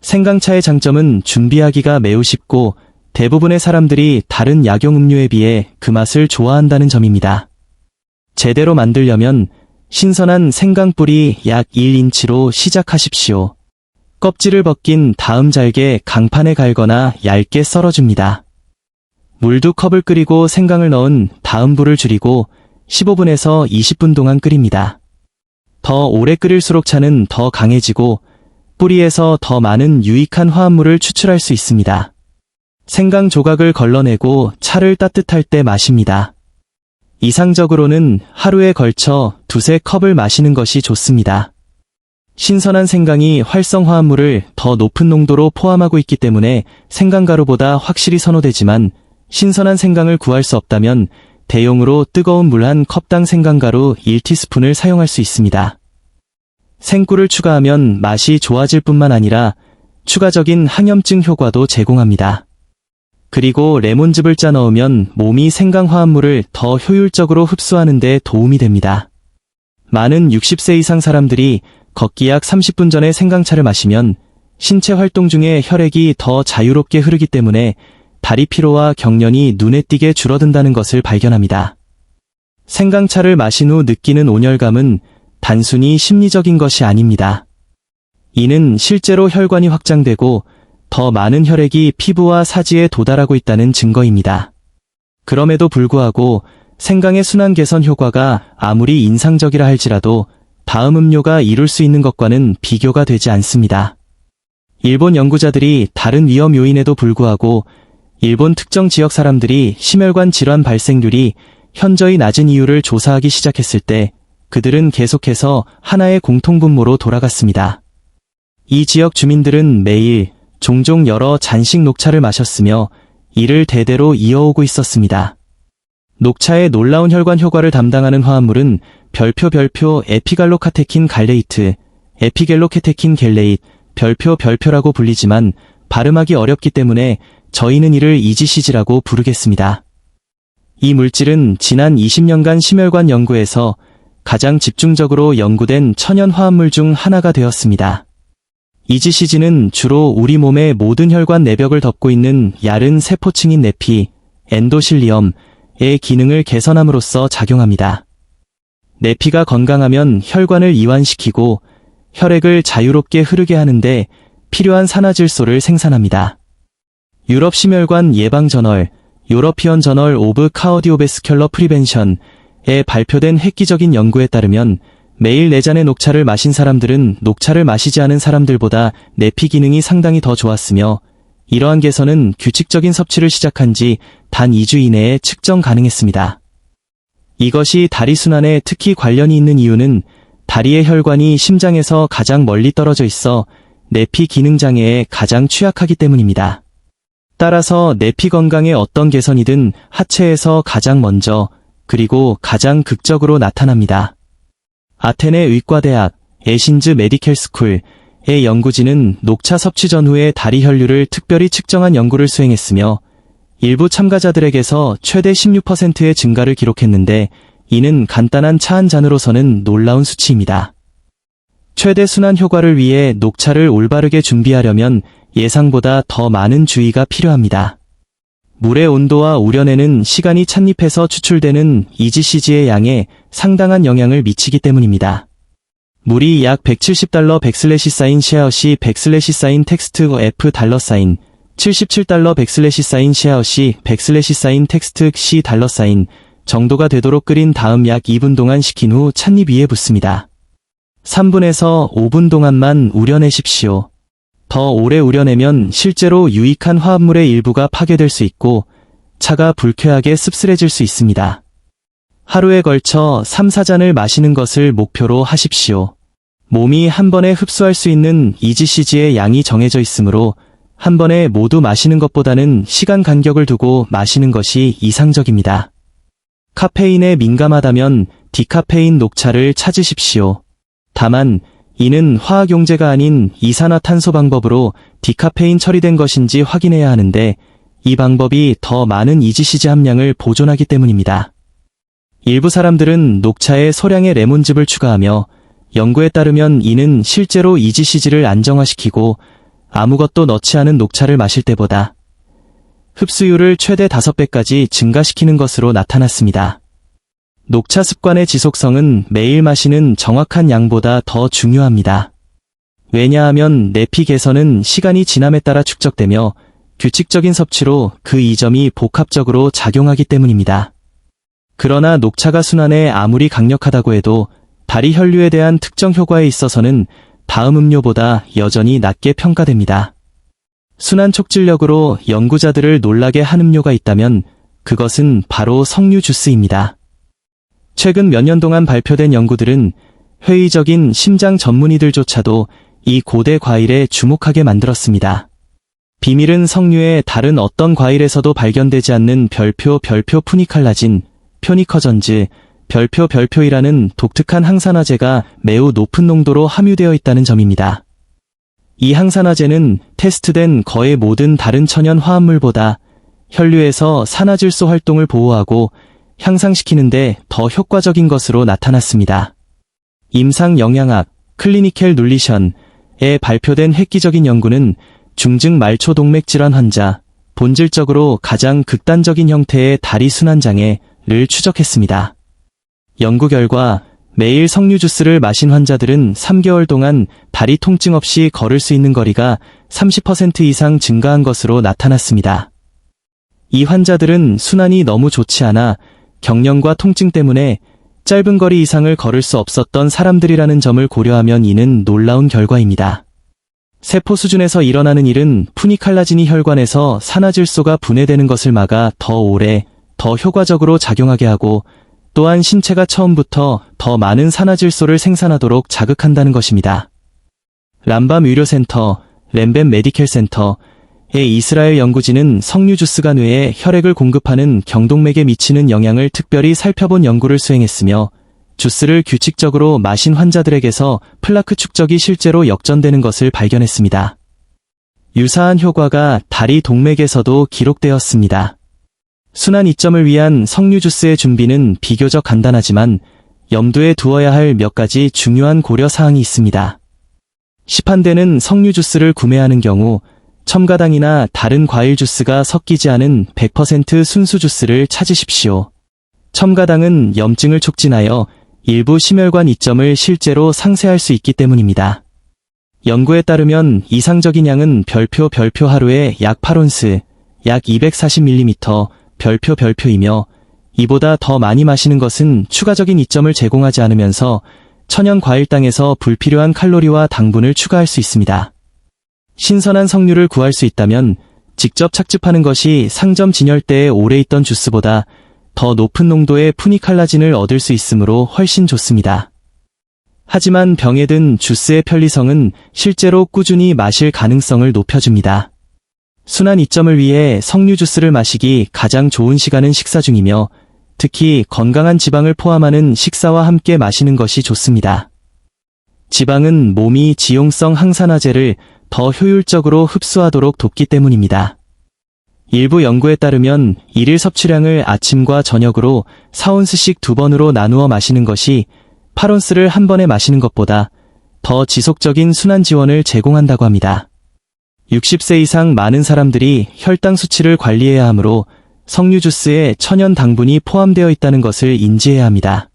생강차의 장점은 준비하기가 매우 쉽고 대부분의 사람들이 다른 약용 음료에 비해 그 맛을 좋아한다는 점입니다. 제대로 만들려면 신선한 생강뿌리 약 1인치로 시작하십시오. 껍질을 벗긴 다음 잘게 강판에 갈거나 얇게 썰어줍니다. 물 2컵을 끓이고 생강을 넣은 다음 불을 줄이고 15분에서 20분 동안 끓입니다. 더 오래 끓일수록 차는 더 강해지고 뿌리에서 더 많은 유익한 화합물을 추출할 수 있습니다. 생강 조각을 걸러내고 차를 따뜻할 때 마십니다. 이상적으로는 하루에 걸쳐 2-3컵을 마시는 것이 좋습니다. 신선한 생강이 활성 화합물을 더 높은 농도로 포함하고 있기 때문에 생강가루보다 확실히 선호되지만 신선한 생강을 구할 수 없다면 대용으로 뜨거운 물 1컵당 생강가루 1티스푼을 사용할 수 있습니다. 생꿀을 추가하면 맛이 좋아질 뿐만 아니라 추가적인 항염증 효과도 제공합니다. 그리고 레몬즙을 짜 넣으면 몸이 생강 화합물을 더 효율적으로 흡수하는 데 도움이 됩니다. 많은 60세 이상 사람들이 걷기 약 30분 전에 생강차를 마시면 신체 활동 중에 혈액이 더 자유롭게 흐르기 때문에 다리 피로와 경련이 눈에 띄게 줄어든다는 것을 발견합니다. 생강차를 마신 후 느끼는 온열감은 단순히 심리적인 것이 아닙니다. 이는 실제로 혈관이 확장되고 더 많은 혈액이 피부와 사지에 도달하고 있다는 증거입니다. 그럼에도 불구하고 생강의 순환 개선 효과가 아무리 인상적이라 할지라도 다음 음료가 이룰 수 있는 것과는 비교가 되지 않습니다. 일본 연구자들이 다른 위험 요인에도 불구하고 일본 특정 지역 사람들이 심혈관 질환 발생률이 현저히 낮은 이유를 조사하기 시작했을 때 그들은 계속해서 하나의 공통분모로 돌아갔습니다. 이 지역 주민들은 매일 종종 여러 잔씩 녹차를 마셨으며 이를 대대로 이어오고 있었습니다. 녹차의 놀라운 혈관 효과를 담당하는 화합물은 별표 에피갈로카테킨 갈레이트, 에피겔로케테킨 겔레잇, 별표라고 불리지만 발음하기 어렵기 때문에 저희는 이를 EGCG라고 부르겠습니다. 이 물질은 지난 20년간 심혈관 연구에서 가장 집중적으로 연구된 천연 화합물 중 하나가 되었습니다. EGCG는 주로 우리 몸의 모든 혈관 내벽을 덮고 있는 얇은 세포층인 내피, 엔도실리엄의 기능을 개선함으로써 작용합니다. 내피가 건강하면 혈관을 이완시키고 혈액을 자유롭게 흐르게 하는데 필요한 산화질소를 생산합니다. 유럽 심혈관 예방 저널, 유러피언 저널 오브 카디오베스큘러 프리벤션에 발표된 획기적인 연구에 따르면 매일 4잔의 녹차를 마신 사람들은 녹차를 마시지 않은 사람들보다 내피 기능이 상당히 더 좋았으며 이러한 개선은 규칙적인 섭취를 시작한 지 단 2주 이내에 측정 가능했습니다. 이것이 다리 순환에 특히 관련이 있는 이유는 다리의 혈관이 심장에서 가장 멀리 떨어져 있어 내피 기능 장애에 가장 취약하기 때문입니다. 따라서 내피 건강에 어떤 개선이든 하체에서 가장 먼저 그리고 가장 극적으로 나타납니다. 아테네 의과대학 에신즈 메디컬 스쿨의 연구진은 녹차 섭취 전후의 다리 혈류를 특별히 측정한 연구를 수행했으며 일부 참가자들에게서 최대 16%의 증가를 기록했는데 이는 간단한 차 한 잔으로서는 놀라운 수치입니다. 최대 순환 효과를 위해 녹차를 올바르게 준비하려면 예상보다 더 많은 주의가 필요합니다. 물의 온도와 우려내는 시간이 찻잎에서 추출되는 EGCG의 양에 상당한 영향을 미치기 때문입니다. 물이 약 $170 백슬래시사인 쉐어시 백슬래시사인 텍스트 F $사인 $77 백슬래시사인 쉐어시 백슬래시사인 텍스트 C $사인 정도가 되도록 끓인 다음 약 2분 동안 식힌 후 찻잎 위에 붓습니다. 3분에서 5분 동안만 우려내십시오. 더 오래 우려내면 실제로 유익한 화합물의 일부가 파괴될 수 있고 차가 불쾌하게 씁쓸해질 수 있습니다. 하루에 걸쳐 3-4잔을 마시는 것을 목표로 하십시오. 몸이 한 번에 흡수할 수 있는 EGCG의 양이 정해져 있으므로 한 번에 모두 마시는 것보다는 시간 간격을 두고 마시는 것이 이상적입니다. 카페인에 민감하다면 디카페인 녹차를 찾으십시오. 다만 이는 화학용제가 아닌 이산화탄소 방법으로 디카페인 처리된 것인지 확인해야 하는데 이 방법이 더 많은 EGCG 함량을 보존하기 때문입니다. 일부 사람들은 녹차에 소량의 레몬즙을 추가하며 연구에 따르면 이는 실제로 EGCG를 안정화시키고 아무것도 넣지 않은 녹차를 마실 때보다 흡수율을 최대 5배까지 증가시키는 것으로 나타났습니다. 녹차 습관의 지속성은 매일 마시는 정확한 양보다 더 중요합니다. 왜냐하면 내피 개선은 시간이 지남에 따라 축적되며 규칙적인 섭취로 그 이점이 복합적으로 작용하기 때문입니다. 그러나 녹차가 순환에 아무리 강력하다고 해도 다리 혈류에 대한 특정 효과에 있어서는 다음 음료보다 여전히 낮게 평가됩니다. 순환 촉진력으로 연구자들을 놀라게 한 음료가 있다면 그것은 바로 석류 주스입니다. 최근 몇 년 동안 발표된 연구들은 회의적인 심장 전문의들조차도 이 고대 과일에 주목하게 만들었습니다. 비밀은 석류의 다른 어떤 과일에서도 발견되지 않는 별표 푸니칼라진, 표니커전즈, 별표이라는 독특한 항산화제가 매우 높은 농도로 함유되어 있다는 점입니다. 이 항산화제는 테스트된 거의 모든 다른 천연 화합물보다 혈류에서 산화질소 활동을 보호하고 향상시키는데 더 효과적인 것으로 나타났습니다. 임상영양학, 클리니컬 눌리션에 발표된 획기적인 연구는 중증 말초 동맥 질환 환자, 본질적으로 가장 극단적인 형태의 다리 순환장애를 추적했습니다. 연구 결과 매일 석류 주스를 마신 환자들은 3개월 동안 다리 통증 없이 걸을 수 있는 거리가 30% 이상 증가한 것으로 나타났습니다. 이 환자들은 순환이 너무 좋지 않아 경련과 통증 때문에 짧은 거리 이상을 걸을 수 없었던 사람들이라는 점을 고려하면 이는 놀라운 결과입니다. 세포 수준에서 일어나는 일은 푸니칼라진이 혈관에서 산화질소가 분해되는 것을 막아 더 오래, 더 효과적으로 작용하게 하고 또한 신체가 처음부터 더 많은 산화질소를 생산하도록 자극한다는 것입니다. 람밤 의료센터, 램뱀 메디컬 센터의 이스라엘 연구진은 석류 주스가 뇌에 혈액을 공급하는 경동맥에 미치는 영향을 특별히 살펴본 연구를 수행했으며 주스를 규칙적으로 마신 환자들에게서 플라크 축적이 실제로 역전되는 것을 발견했습니다. 유사한 효과가 다리 동맥에서도 기록되었습니다. 순환 이점을 위한 석류 주스의 준비는 비교적 간단하지만 염두에 두어야 할 몇 가지 중요한 고려 사항이 있습니다. 시판되는 석류 주스를 구매하는 경우 첨가당이나 다른 과일 주스가 섞이지 않은 100% 순수 주스를 찾으십시오. 첨가당은 염증을 촉진하여 일부 심혈관 이점을 실제로 상쇄할 수 있기 때문입니다. 연구에 따르면 이상적인 양은 별표 하루에 약 8온스, 약 240ml 별표이며 이보다 더 많이 마시는 것은 추가적인 이점을 제공하지 않으면서 천연 과일당에서 불필요한 칼로리와 당분을 추가할 수 있습니다. 신선한 석류를 구할 수 있다면 직접 착즙하는 것이 상점 진열대에 오래 있던 주스보다 더 높은 농도의 푸니칼라진을 얻을 수 있으므로 훨씬 좋습니다. 하지만 병에 든 주스의 편리성은 실제로 꾸준히 마실 가능성을 높여줍니다. 순환 이점을 위해 석류 주스를 마시기 가장 좋은 시간은 식사 중이며 특히 건강한 지방을 포함하는 식사와 함께 마시는 것이 좋습니다. 지방은 몸이 지용성 항산화제를 더 효율적으로 흡수하도록 돕기 때문입니다. 일부 연구에 따르면 일일 섭취량을 아침과 저녁으로 4온스씩 2번으로 나누어 마시는 것이 8온스를 한 번에 마시는 것보다 더 지속적인 순환 지원을 제공한다고 합니다. 60세 이상 많은 사람들이 혈당 수치를 관리해야 하므로 석류 주스에 천연 당분이 포함되어 있다는 것을 인지해야 합니다.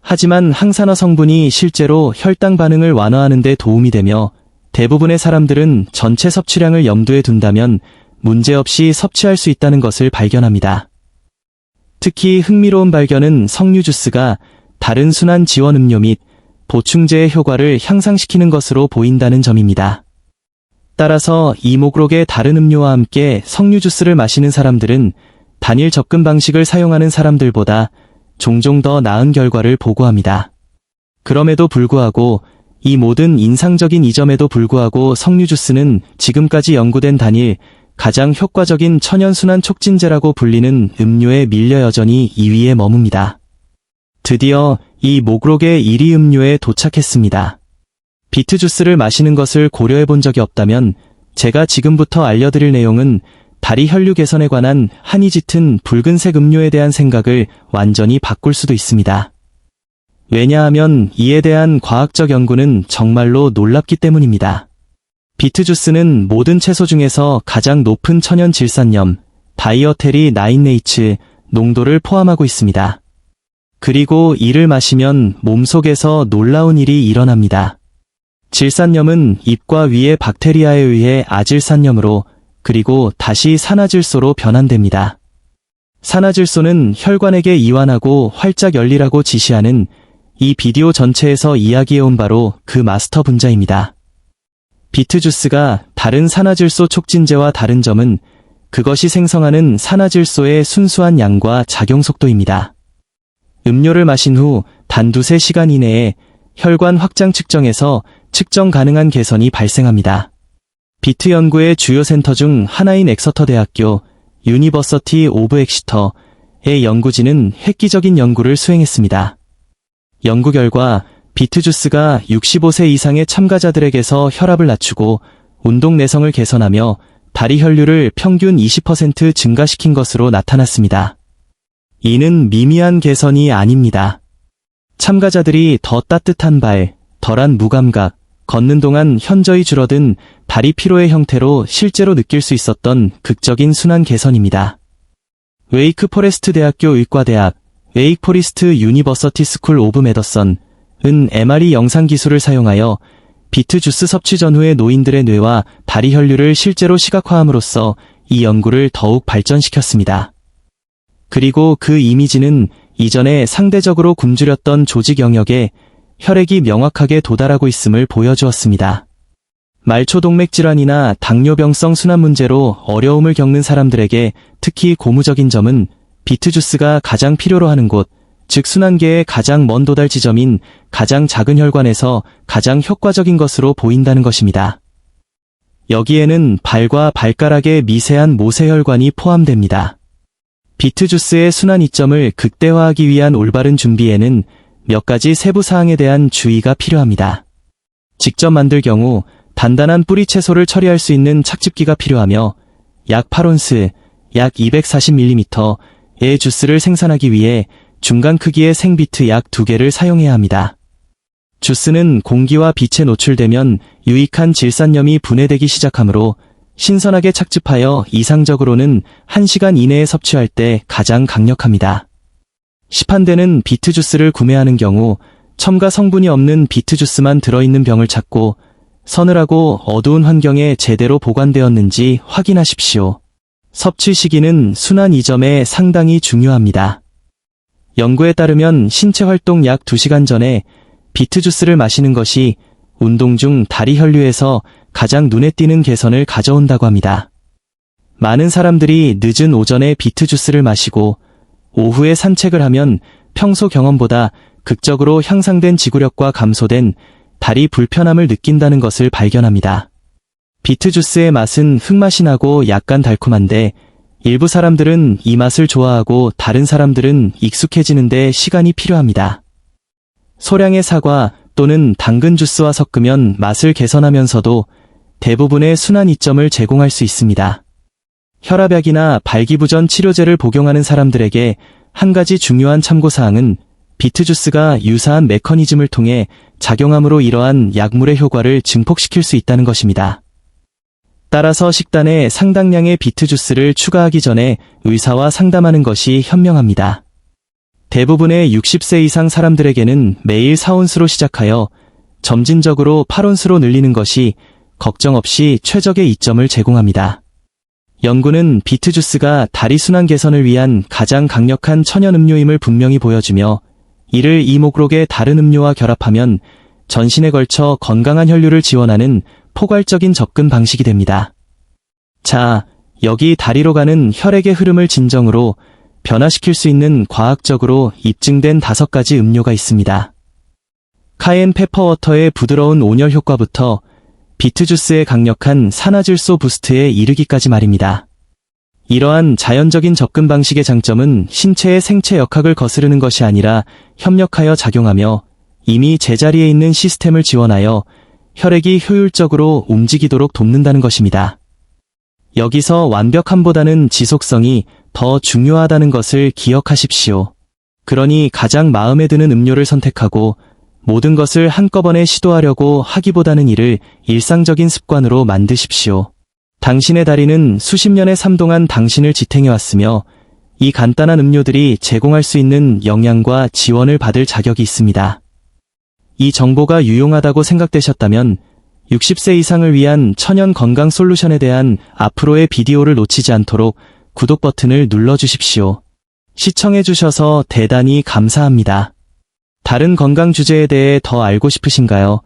하지만 항산화 성분이 실제로 혈당 반응을 완화하는 데 도움이 되며 대부분의 사람들은 전체 섭취량을 염두에 둔다면 문제없이 섭취할 수 있다는 것을 발견합니다. 특히 흥미로운 발견은 석류 주스가 다른 순환 지원 음료 및 보충제의 효과를 향상시키는 것으로 보인다는 점입니다. 따라서 이 목록의 다른 음료와 함께 석류 주스를 마시는 사람들은 단일 접근 방식을 사용하는 사람들보다 종종 더 나은 결과를 보고합니다. 그럼에도 불구하고 이 모든 인상적인 이점에도 불구하고 석류 주스는 지금까지 연구된 단일 가장 효과적인 천연순환 촉진제라고 불리는 음료에 밀려 여전히 2위에 머뭅니다. 드디어 이 목록의 1위 음료에 도착했습니다. 비트 주스를 마시는 것을 고려해 본 적이 없다면 제가 지금부터 알려드릴 내용은 다리 혈류 개선에 관한 한이 짙은 붉은색 음료에 대한 생각을 완전히 바꿀 수도 있습니다. 왜냐하면 이에 대한 과학적 연구는 정말로 놀랍기 때문입니다. 비트 주스는 모든 채소 중에서 가장 높은 천연 질산염, 다이어테리 9H 농도를 포함하고 있습니다. 그리고 이를 마시면 몸속에서 놀라운 일이 일어납니다. 질산염은 잎과 위의 박테리아에 의해 아질산염으로 그리고 다시 산화질소로 변환됩니다. 산화질소는 혈관에게 이완하고 활짝 열리라고 지시하는 이 비디오 전체에서 이야기해온 바로 그 마스터 분자입니다. 비트 주스가 다른 산화질소 촉진제와 다른 점은 그것이 생성하는 산화질소의 순수한 양과 작용 속도입니다. 음료를 마신 후 단 2-3시간 이내에 혈관 확장 측정에서 측정 가능한 개선이 발생합니다. 비트 연구의 주요 센터 중 하나인 엑서터 대학교 유니버서티 오브 엑시터의 연구진은 획기적인 연구를 수행했습니다. 연구 결과 비트 주스가 65세 이상의 참가자들에게서 혈압을 낮추고 운동 내성을 개선하며 다리 혈류를 평균 20% 증가시킨 것으로 나타났습니다. 이는 미미한 개선이 아닙니다. 참가자들이 더 따뜻한 발, 덜한 무감각, 걷는 동안 현저히 줄어든 다리 피로의 형태로 실제로 느낄 수 있었던 극적인 순환 개선입니다. 웨이크 포레스트 대학교 의과대학, 웨이크 포리스트 유니버서티 스쿨 오브 메더선은 MRE 영상 기술을 사용하여 비트 주스 섭취 전후의 노인들의 뇌와 다리 혈류를 실제로 시각화함으로써 이 연구를 더욱 발전시켰습니다. 그리고 그 이미지는 이전에 상대적으로 굶주렸던 조직 영역에 혈액이 명확하게 도달하고 있음을 보여주었습니다. 말초동맥 질환이나 당뇨병성 순환 문제로 어려움을 겪는 사람들에게 특히 고무적인 점은 비트 주스가 가장 필요로 하는 곳, 즉 순환계의 가장 먼 도달 지점인 가장 작은 혈관에서 가장 효과적인 것으로 보인다는 것입니다. 여기에는 발과 발가락의 미세한 모세혈관이 포함됩니다. 비트 주스의 순환 이점을 극대화하기 위한 올바른 준비에는 몇 가지 세부 사항에 대한 주의가 필요합니다. 직접 만들 경우 단단한 뿌리 채소를 처리할 수 있는 착즙기가 필요하며 약 8온스, 약 240ml의 주스를 생산하기 위해 중간 크기의 생비트 약 2개를 사용해야 합니다. 주스는 공기와 빛에 노출되면 유익한 질산염이 분해되기 시작하므로 신선하게 착즙하여 이상적으로는 1시간 이내에 섭취할 때 가장 강력합니다. 시판되는 비트 주스를 구매하는 경우 첨가 성분이 없는 비트 주스만 들어있는 병을 찾고 서늘하고 어두운 환경에 제대로 보관되었는지 확인하십시오. 섭취 시기는 순환 이점에 상당히 중요합니다. 연구에 따르면 신체 활동 약 2시간 전에 비트 주스를 마시는 것이 운동 중 다리 혈류에서 가장 눈에 띄는 개선을 가져온다고 합니다. 많은 사람들이 늦은 오전에 비트 주스를 마시고 오후에 산책을 하면 평소 경험보다 극적으로 향상된 지구력과 감소된 다리 불편함을 느낀다는 것을 발견합니다. 비트 주스의 맛은 흙맛이 나고 약간 달콤한데 일부 사람들은 이 맛을 좋아하고 다른 사람들은 익숙해지는데 시간이 필요합니다. 소량의 사과 또는 당근 주스와 섞으면 맛을 개선하면서도 대부분의 순환 이점을 제공할 수 있습니다. 혈압약이나 발기부전 치료제를 복용하는 사람들에게 한 가지 중요한 참고사항은 비트 주스가 유사한 메커니즘을 통해 작용함으로 이러한 약물의 효과를 증폭시킬 수 있다는 것입니다. 따라서 식단에 상당량의 비트 주스를 추가하기 전에 의사와 상담하는 것이 현명합니다. 대부분의 60세 이상 사람들에게는 매일 4온스로 시작하여 점진적으로 8온스로 늘리는 것이 걱정 없이 최적의 이점을 제공합니다. 연구는 비트 주스가 다리 순환 개선을 위한 가장 강력한 천연 음료임을 분명히 보여주며 이를 이 목록의 다른 음료와 결합하면 전신에 걸쳐 건강한 혈류를 지원하는 포괄적인 접근 방식이 됩니다. 자, 여기 다리로 가는 혈액의 흐름을 진정으로 변화시킬 수 있는 과학적으로 입증된 5가지 음료가 있습니다. 카엔 페퍼워터의 부드러운 온열 효과부터 비트 주스의 강력한 산화질소 부스트에 이르기까지 말입니다. 이러한 자연적인 접근 방식의 장점은 신체의 생체 역학을 거스르는 것이 아니라 협력하여 작용하며 이미 제자리에 있는 시스템을 지원하여 혈액이 효율적으로 움직이도록 돕는다는 것입니다. 여기서 완벽함보다는 지속성이 더 중요하다는 것을 기억하십시오. 그러니 가장 마음에 드는 음료를 선택하고 모든 것을 한꺼번에 시도하려고 하기보다는 이를 일상적인 습관으로 만드십시오. 당신의 다리는 수십 년의 삶 동안 당신을 지탱해왔으며 이 간단한 음료들이 제공할 수 있는 영양과 지원을 받을 자격이 있습니다. 이 정보가 유용하다고 생각되셨다면 60세 이상을 위한 천연 건강 솔루션에 대한 앞으로의 비디오를 놓치지 않도록 구독 버튼을 눌러주십시오. 시청해주셔서 대단히 감사합니다. 다른 건강 주제에 대해 더 알고 싶으신가요?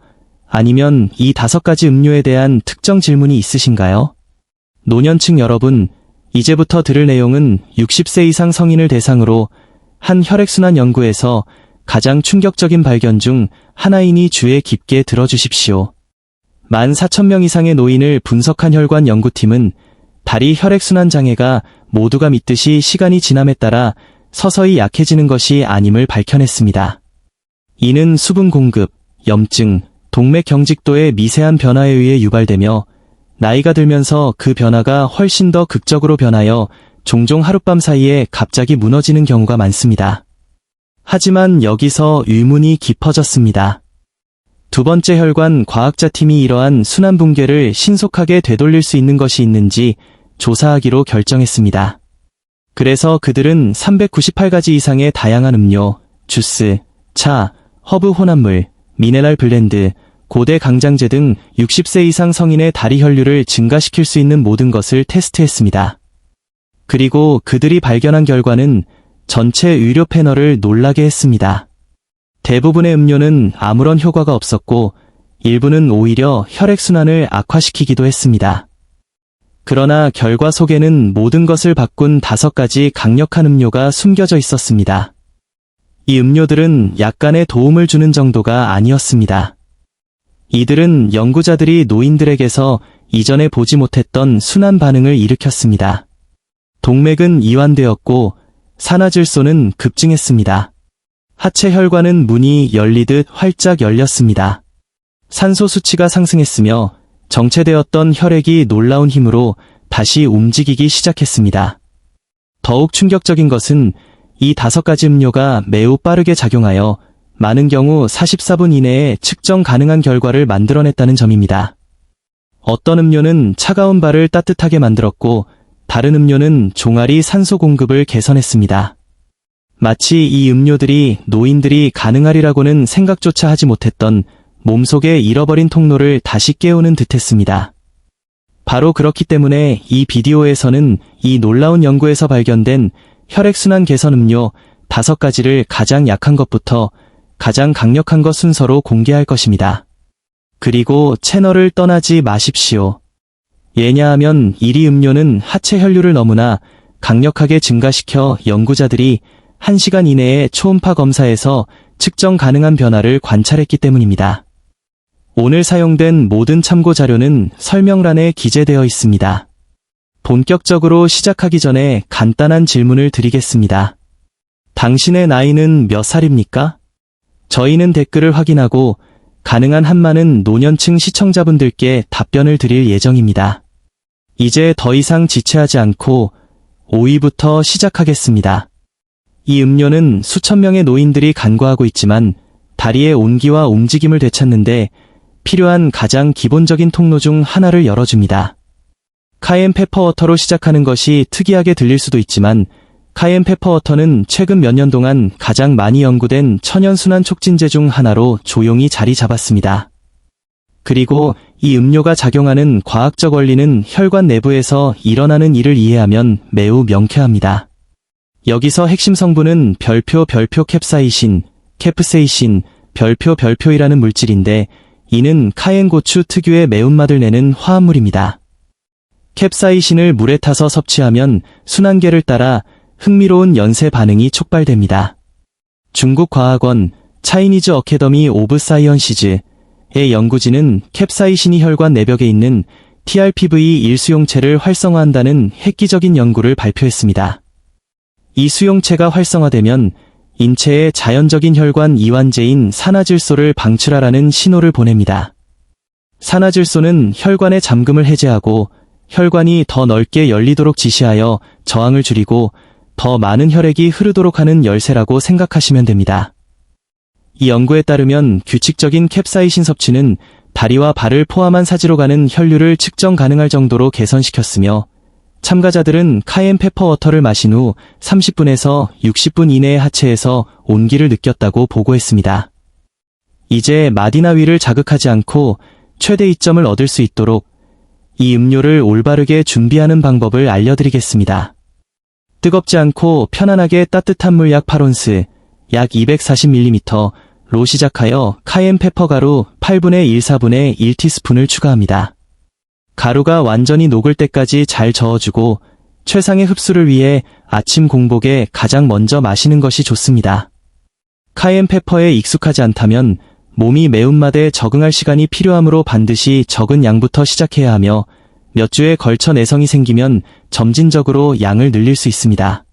아니면 이 5가지 음료에 대한 특정 질문이 있으신가요? 노년층 여러분, 이제부터 들을 내용은 60세 이상 성인을 대상으로 한 혈액순환 연구에서 가장 충격적인 발견 중 하나이니 주의 깊게 들어주십시오. 14,000명 이상의 노인을 분석한 혈관 연구팀은 다리 혈액순환 장애가 모두가 믿듯이 시간이 지남에 따라 서서히 약해지는 것이 아님을 밝혀냈습니다. 이는 수분 공급, 염증, 동맥 경직도의 미세한 변화에 의해 유발되며 나이가 들면서 그 변화가 훨씬 더 극적으로 변하여 종종 하룻밤 사이에 갑자기 무너지는 경우가 많습니다. 하지만 여기서 의문이 깊어졌습니다. 두 번째 혈관 과학자팀이 이러한 순환 붕괴를 신속하게 되돌릴 수 있는 것이 있는지 조사하기로 결정했습니다. 그래서 그들은 398가지 이상의 다양한 음료, 주스, 차, 허브 혼합물, 미네랄 블렌드, 고대 강장제 등 60세 이상 성인의 다리 혈류를 증가시킬 수 있는 모든 것을 테스트했습니다. 그리고 그들이 발견한 결과는 전체 의료 패널을 놀라게 했습니다. 대부분의 음료는 아무런 효과가 없었고 일부는 오히려 혈액순환을 악화시키기도 했습니다. 그러나 결과 속에는 모든 것을 바꾼 5가지 강력한 음료가 숨겨져 있었습니다. 이 음료들은 약간의 도움을 주는 정도가 아니었습니다. 이들은 연구자들이 노인들에게서 이전에 보지 못했던 순환 반응을 일으켰습니다. 동맥은 이완되었고 산화질소는 급증했습니다. 하체 혈관은 문이 열리듯 활짝 열렸습니다. 산소 수치가 상승했으며 정체되었던 혈액이 놀라운 힘으로 다시 움직이기 시작했습니다. 더욱 충격적인 것은 이 5가지 음료가 매우 빠르게 작용하여 많은 경우 44분 이내에 측정 가능한 결과를 만들어냈다는 점입니다. 어떤 음료는 차가운 발을 따뜻하게 만들었고 다른 음료는 종아리 산소 공급을 개선했습니다. 마치 이 음료들이 노인들이 가능하리라고는 생각조차 하지 못했던 몸속의 잃어버린 통로를 다시 깨우는 듯했습니다. 바로 그렇기 때문에 이 비디오에서는 이 놀라운 연구에서 발견된 혈액순환 개선 음료 5가지를 가장 약한 것부터 가장 강력한 것 순서로 공개할 것입니다. 그리고 채널을 떠나지 마십시오. 왜냐하면 1위 음료는 하체 혈류를 너무나 강력하게 증가시켜 연구자들이 1시간 이내에 초음파 검사에서 측정 가능한 변화를 관찰했기 때문입니다. 오늘 사용된 모든 참고 자료는 설명란에 기재되어 있습니다. 본격적으로 시작하기 전에 간단한 질문을 드리겠습니다. 당신의 나이는 몇 살입니까? 저희는 댓글을 확인하고 가능한 한 많은 노년층 시청자분들께 답변을 드릴 예정입니다. 이제 더 이상 지체하지 않고 5위부터 시작하겠습니다. 이 음료는 수천 명의 노인들이 간과하고 있지만 다리의 온기와 움직임을 되찾는데 필요한 가장 기본적인 통로 중 하나를 열어줍니다. 카이엔 페퍼워터로 시작하는 것이 특이하게 들릴 수도 있지만 카이엔 페퍼워터는 최근 몇 년 동안 가장 많이 연구된 천연순환 촉진제 중 하나로 조용히 자리 잡았습니다. 그리고 이 음료가 작용하는 과학적 원리는 혈관 내부에서 일어나는 일을 이해하면 매우 명쾌합니다. 여기서 핵심 성분은 별표 캡사이신, 캡세이신, 별표이라는 물질인데 이는 카이엔 고추 특유의 매운맛을 내는 화합물입니다. 캡사이신을 물에 타서 섭취하면 순환계를 따라 흥미로운 연쇄 반응이 촉발됩니다. 중국 과학원 차이니즈 어캐더미 오브 사이언시즈의 연구진은 캡사이신이 혈관 내벽에 있는 TRPV1 수용체를 활성화한다는 획기적인 연구를 발표했습니다. 이 수용체가 활성화되면 인체의 자연적인 혈관 이완제인 산화질소를 방출하라는 신호를 보냅니다. 산화질소는 혈관의 잠금을 해제하고 혈관이 더 넓게 열리도록 지시하여 저항을 줄이고 더 많은 혈액이 흐르도록 하는 열쇠라고 생각하시면 됩니다. 이 연구에 따르면 규칙적인 캡사이신 섭취는 다리와 발을 포함한 사지로 가는 혈류를 측정 가능할 정도로 개선시켰으며 참가자들은 카이엔 페퍼워터를 마신 후 30분에서 60분 이내의 하체에서 온기를 느꼈다고 보고했습니다. 이제 마디나위를 자극하지 않고 최대 이점을 얻을 수 있도록 이 음료를 올바르게 준비하는 방법을 알려드리겠습니다. 뜨겁지 않고 편안하게 따뜻한 물 약 8온스, 약 240ml로 시작하여 카이엔 페퍼 가루 8분의 1, 4분의 1티스푼을 추가합니다. 가루가 완전히 녹을 때까지 잘 저어주고 최상의 흡수를 위해 아침 공복에 가장 먼저 마시는 것이 좋습니다. 카이엔 페퍼에 익숙하지 않다면 몸이 매운맛에 적응할 시간이 필요하므로 반드시 적은 양부터 시작해야 하며 몇 주에 걸쳐 내성이 생기면 점진적으로 양을 늘릴 수 있습니다.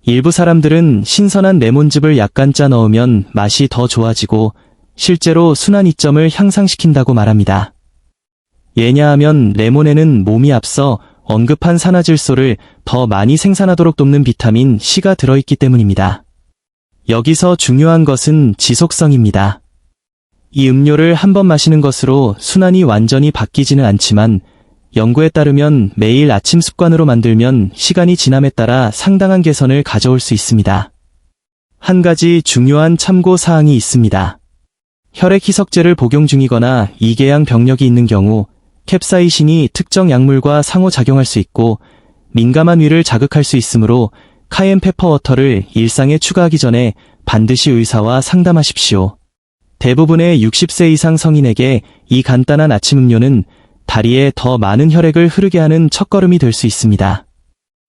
일부 사람들은 신선한 레몬즙을 약간 짜 넣으면 맛이 더 좋아지고 실제로 순환 이점을 향상시킨다고 말합니다. 왜냐하면 레몬에는 몸이 앞서 언급한 산화질소를 더 많이 생산하도록 돕는 비타민 C가 들어있기 때문입니다. 여기서 중요한 것은 지속성입니다. 이 음료를 한 번 마시는 것으로 순환이 완전히 바뀌지는 않지만 연구에 따르면 매일 아침 습관으로 만들면 시간이 지남에 따라 상당한 개선을 가져올 수 있습니다. 한 가지 중요한 참고 사항이 있습니다. 혈액 희석제를 복용 중이거나 이개양 병력이 있는 경우 캡사이신이 특정 약물과 상호작용할 수 있고 민감한 위를 자극할 수 있으므로 카이엔 페퍼워터를 일상에 추가하기 전에 반드시 의사와 상담하십시오. 대부분의 60세 이상 성인에게 이 간단한 아침 음료는 다리에 더 많은 혈액을 흐르게 하는 첫걸음이 될 수 있습니다.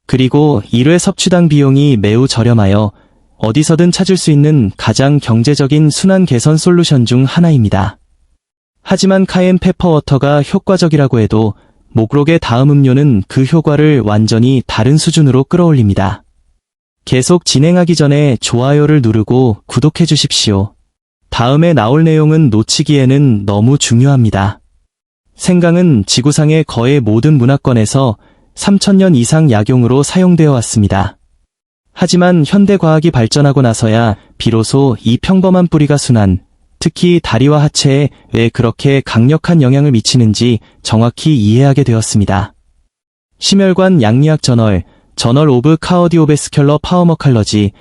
그리고 1회 섭취당 비용이 매우 저렴하여 어디서든 찾을 수 있는 가장 경제적인 순환 개선 솔루션 중 하나입니다. 하지만 카이엔 페퍼워터가 효과적이라고 해도 목록의 다음 음료는 그 효과를 완전히 다른 수준으로 끌어올립니다. 계속 진행하기 전에 좋아요를 누르고 구독해 주십시오. 다음에 나올 내용은 놓치기에는 너무 중요합니다. 생강은 지구상의 거의 모든 문화권에서 3000년 이상 약용으로 사용되어 왔습니다. 하지만 현대 과학이 발전하고 나서야 비로소 이 평범한 뿌리가 순환, 특히 다리와 하체에 왜 그렇게 강력한 영향을 미치는지 정확히 이해하게 되었습니다. 심혈관 양리학 저널 오브 카어디오베스큘러 파워머칼러지에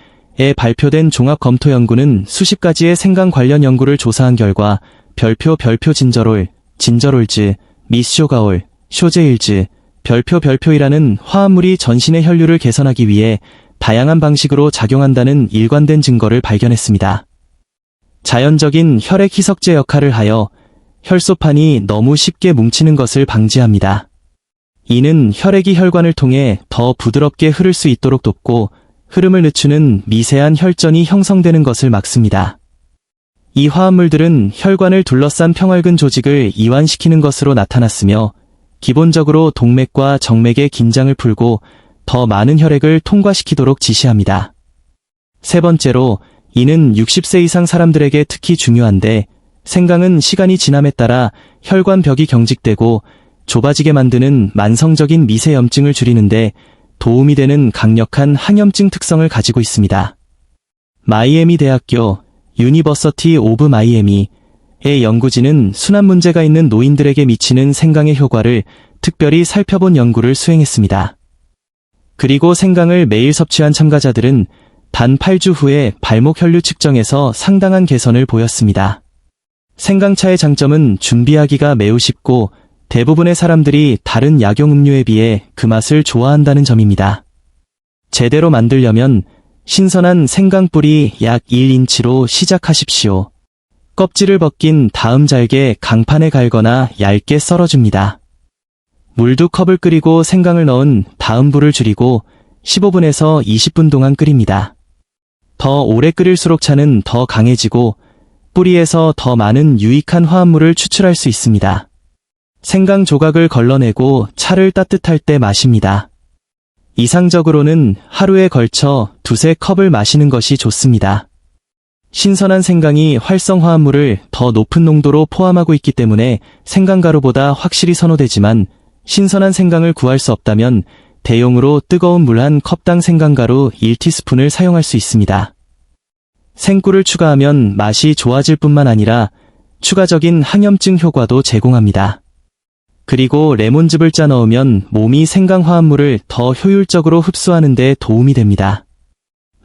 발표된 종합 검토 연구는 수십 가지의 생강 관련 연구를 조사한 결과 별표 진저롤즈, 미쇼가올, 쇼제일즈, 별표이라는 화합물이 전신의 혈류를 개선하기 위해 다양한 방식으로 작용한다는 일관된 증거를 발견했습니다. 자연적인 혈액 희석제 역할을 하여 혈소판이 너무 쉽게 뭉치는 것을 방지합니다. 이는 혈액이 혈관을 통해 더 부드럽게 흐를 수 있도록 돕고 흐름을 늦추는 미세한 혈전이 형성되는 것을 막습니다. 이 화합물들은 혈관을 둘러싼 평활근 조직을 이완시키는 것으로 나타났으며 기본적으로 동맥과 정맥의 긴장을 풀고 더 많은 혈액을 통과시키도록 지시합니다. 세 번째로, 이는 60세 이상 사람들에게 특히 중요한데, 생강은 시간이 지남에 따라 혈관벽이 경직되고 좁아지게 만드는 만성적인 미세염증을 줄이는데 도움이 되는 강력한 항염증 특성을 가지고 있습니다. 마이애미 대학교 유니버시티 오브 마이애미의 연구진은 순환 문제가 있는 노인들에게 미치는 생강의 효과를 특별히 살펴본 연구를 수행했습니다. 그리고 생강을 매일 섭취한 참가자들은 단 8주 후에 발목 혈류 측정에서 상당한 개선을 보였습니다. 생강차의 장점은 준비하기가 매우 쉽고 대부분의 사람들이 다른 약용 음료에 비해 그 맛을 좋아한다는 점입니다. 제대로 만들려면 신선한 생강뿌리 약 1인치로 시작하십시오. 껍질을 벗긴 다음 잘게 강판에 갈거나 얇게 썰어줍니다. 물 2컵을 끓이고 생강을 넣은 다음 불을 줄이고 15분에서 20분 동안 끓입니다. 더 오래 끓일수록 차는 더 강해지고 뿌리에서 더 많은 유익한 화합물을 추출할 수 있습니다. 생강 조각을 걸러내고 차를 따뜻할 때 마십니다. 이상적으로는 하루에 걸쳐 2-3컵을 마시는 것이 좋습니다. 신선한 생강이 활성 화합물을 더 높은 농도로 포함하고 있기 때문에 생강가루보다 확실히 선호되지만 신선한 생강을 구할 수 없다면 대용으로 뜨거운 물 1컵당 생강가루 1티스푼을 사용할 수 있습니다. 생꿀을 추가하면 맛이 좋아질 뿐만 아니라 추가적인 항염증 효과도 제공합니다. 그리고 레몬즙을 짜 넣으면 몸이 생강 화합물을 더 효율적으로 흡수하는 데 도움이 됩니다.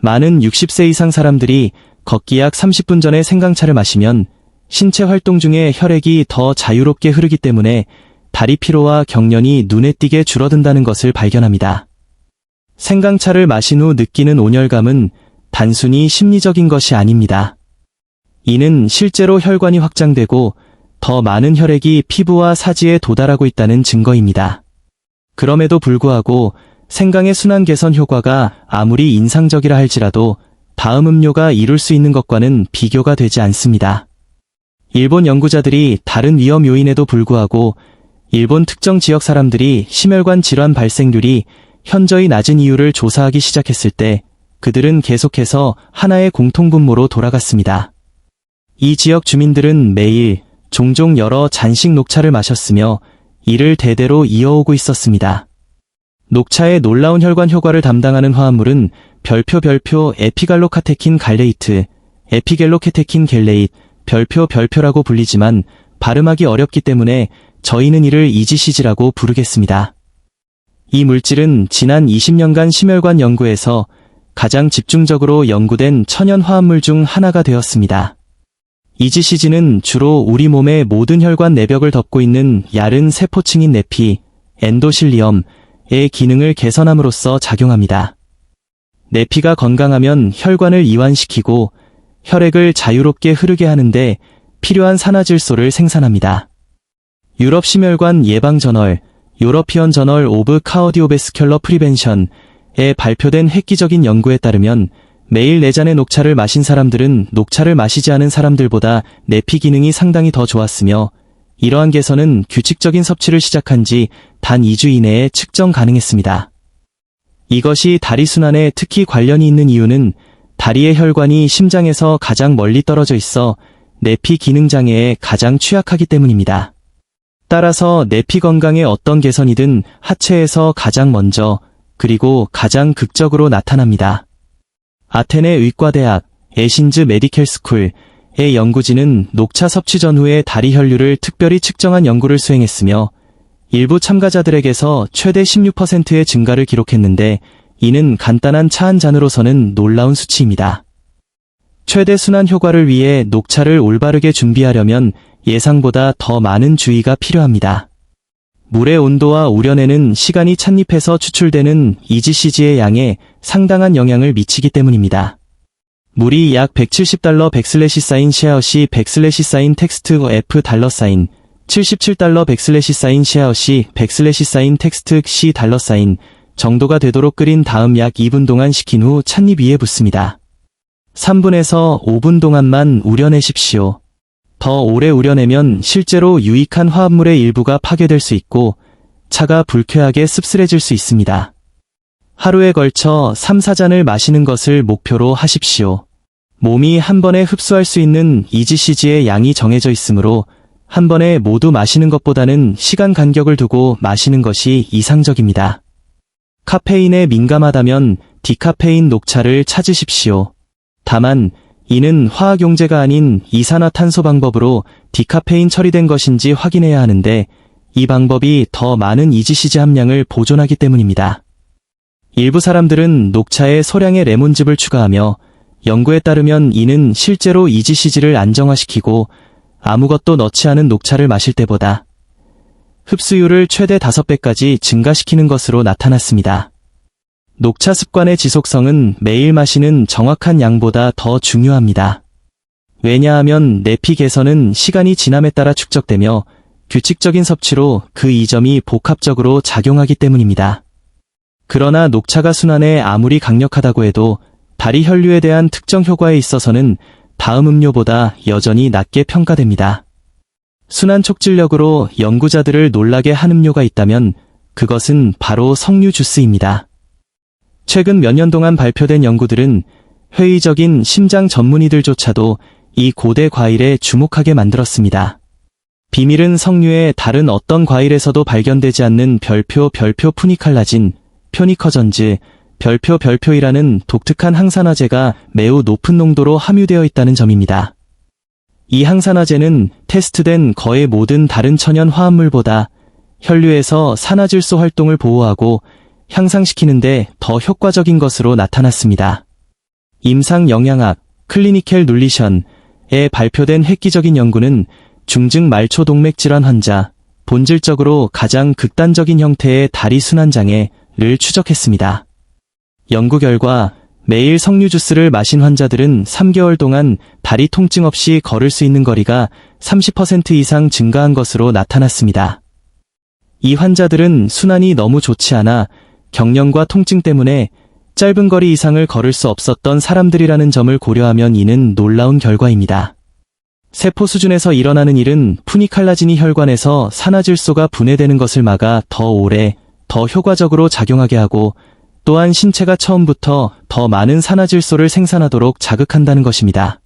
많은 60세 이상 사람들이 걷기 약 30분 전에 생강차를 마시면 신체 활동 중에 혈액이 더 자유롭게 흐르기 때문에 다리 피로와 경련이 눈에 띄게 줄어든다는 것을 발견합니다. 생강차를 마신 후 느끼는 온열감은 단순히 심리적인 것이 아닙니다. 이는 실제로 혈관이 확장되고 더 많은 혈액이 피부와 사지에 도달하고 있다는 증거입니다. 그럼에도 불구하고 생강의 순환 개선 효과가 아무리 인상적이라 할지라도 다음 음료가 이룰 수 있는 것과는 비교가 되지 않습니다. 일본 연구자들이 다른 위험 요인에도 불구하고 일본 특정 지역 사람들이 심혈관 질환 발생률이 현저히 낮은 이유를 조사하기 시작했을 때 그들은 계속해서 하나의 공통분모로 돌아갔습니다. 이 지역 주민들은 매일 종종 여러 잔씩 녹차를 마셨으며 이를 대대로 이어오고 있었습니다. 녹차의 놀라운 혈관 효과를 담당하는 화합물은 별표 에피갈로카테킨 갈레이트, 에피겔로케테킨 겔레잇, 별표라고 불리지만 발음하기 어렵기 때문에 저희는 이를 EGCG라고 부르겠습니다. 이 물질은 지난 20년간 심혈관 연구에서 가장 집중적으로 연구된 천연 화합물 중 하나가 되었습니다. EGCG는 주로 우리 몸의 모든 혈관 내벽을 덮고 있는 얇은 세포층인 내피, 엔도실리엄의 기능을 개선함으로써 작용합니다. 내피가 건강하면 혈관을 이완시키고 혈액을 자유롭게 흐르게 하는데 필요한 산화질소를 생산합니다. 유럽 심혈관 예방 저널, 유러피언 저널 오브 카어디오베스큘러 프리벤션에 발표된 획기적인 연구에 따르면 매일 4잔의 녹차를 마신 사람들은 녹차를 마시지 않은 사람들보다 내피 기능이 상당히 더 좋았으며 이러한 개선은 규칙적인 섭취를 시작한 지 단 2주 이내에 측정 가능했습니다. 이것이 다리 순환에 특히 관련이 있는 이유는 다리의 혈관이 심장에서 가장 멀리 떨어져 있어 내피 기능 장애에 가장 취약하기 때문입니다. 따라서 내피 건강에 어떤 개선이든 하체에서 가장 먼저 그리고 가장 극적으로 나타납니다. 아테네 의과대학 에신즈 메디컬 스쿨의 연구진은 녹차 섭취 전후의 다리 혈류를 특별히 측정한 연구를 수행했으며 일부 참가자들에게서 최대 16%의 증가를 기록했는데 이는 간단한 차 한 잔으로서는 놀라운 수치입니다. 최대 순환 효과를 위해 녹차를 올바르게 준비하려면 예상보다 더 많은 주의가 필요합니다. 물의 온도와 우려내는 시간이 찻잎에서 추출되는 EGCG의 양에 상당한 영향을 미치기 때문입니다. 물이 약 $170 백슬래시 쉐어 시 백슬래시 텍스트 F 달러 사인 $77 백슬래시 쉐어 시 백슬래시 텍스트 C 달러 사인 정도가 되도록 끓인 다음 약 2분 동안 식힌 후 찻잎 위에 붓습니다. 3분에서 5분 동안만 우려내십시오. 더 오래 우려내면 실제로 유익한 화합물의 일부가 파괴될 수 있고 차가 불쾌하게 씁쓸해질 수 있습니다. 하루에 걸쳐 3-4잔을 마시는 것을 목표로 하십시오. 몸이 한 번에 흡수할 수 있는 EGCG의 양이 정해져 있으므로 한 번에 모두 마시는 것보다는 시간 간격을 두고 마시는 것이 이상적입니다. 카페인에 민감하다면 디카페인 녹차를 찾으십시오. 다만 이는 화학용제가 아닌 이산화탄소 방법으로 디카페인 처리된 것인지 확인해야 하는데 이 방법이 더 많은 EGCG 함량을 보존하기 때문입니다. 일부 사람들은 녹차에 소량의 레몬즙을 추가하며 연구에 따르면 이는 실제로 EGCG를 안정화시키고 아무것도 넣지 않은 녹차를 마실 때보다 흡수율을 최대 5배까지 증가시키는 것으로 나타났습니다. 녹차 습관의 지속성은 매일 마시는 정확한 양보다 더 중요합니다. 왜냐하면 내피 개선은 시간이 지남에 따라 축적되며 규칙적인 섭취로 그 이점이 복합적으로 작용하기 때문입니다. 그러나 녹차가 순환에 아무리 강력하다고 해도 다리 혈류에 대한 특정 효과에 있어서는 다음 음료보다 여전히 낮게 평가됩니다. 순환 촉진력으로 연구자들을 놀라게 한 음료가 있다면 그것은 바로 석류 주스입니다. 최근 몇 년 동안 발표된 연구들은 회의적인 심장 전문의들조차도 이 고대 과일에 주목하게 만들었습니다. 비밀은 석류의 다른 어떤 과일에서도 발견되지 않는 별표 푸니칼라진, 표니커전즈, 별표이라는 독특한 항산화제가 매우 높은 농도로 함유되어 있다는 점입니다. 이 항산화제는 테스트된 거의 모든 다른 천연 화합물보다 혈류에서 산화질소 활동을 보호하고 향상시키는데 더 효과적인 것으로 나타났습니다. 임상영양학 클리니컬 눌리션에 발표된 획기적인 연구는 중증 말초 동맥 질환 환자, 본질적으로 가장 극단적인 형태의 다리 순환장애를 추적했습니다. 연구 결과 매일 석류 주스를 마신 환자들은 3개월 동안 다리 통증 없이 걸을 수 있는 거리가 30% 이상 증가한 것으로 나타났습니다. 이 환자들은 순환이 너무 좋지 않아 경련과 통증 때문에 짧은 거리 이상을 걸을 수 없었던 사람들이라는 점을 고려하면 이는 놀라운 결과입니다. 세포 수준에서 일어나는 일은 푸니칼라진이 혈관에서 산화질소가 분해되는 것을 막아 더 오래, 더 효과적으로 작용하게 하고 또한 신체가 처음부터 더 많은 산화질소를 생산하도록 자극한다는 것입니다.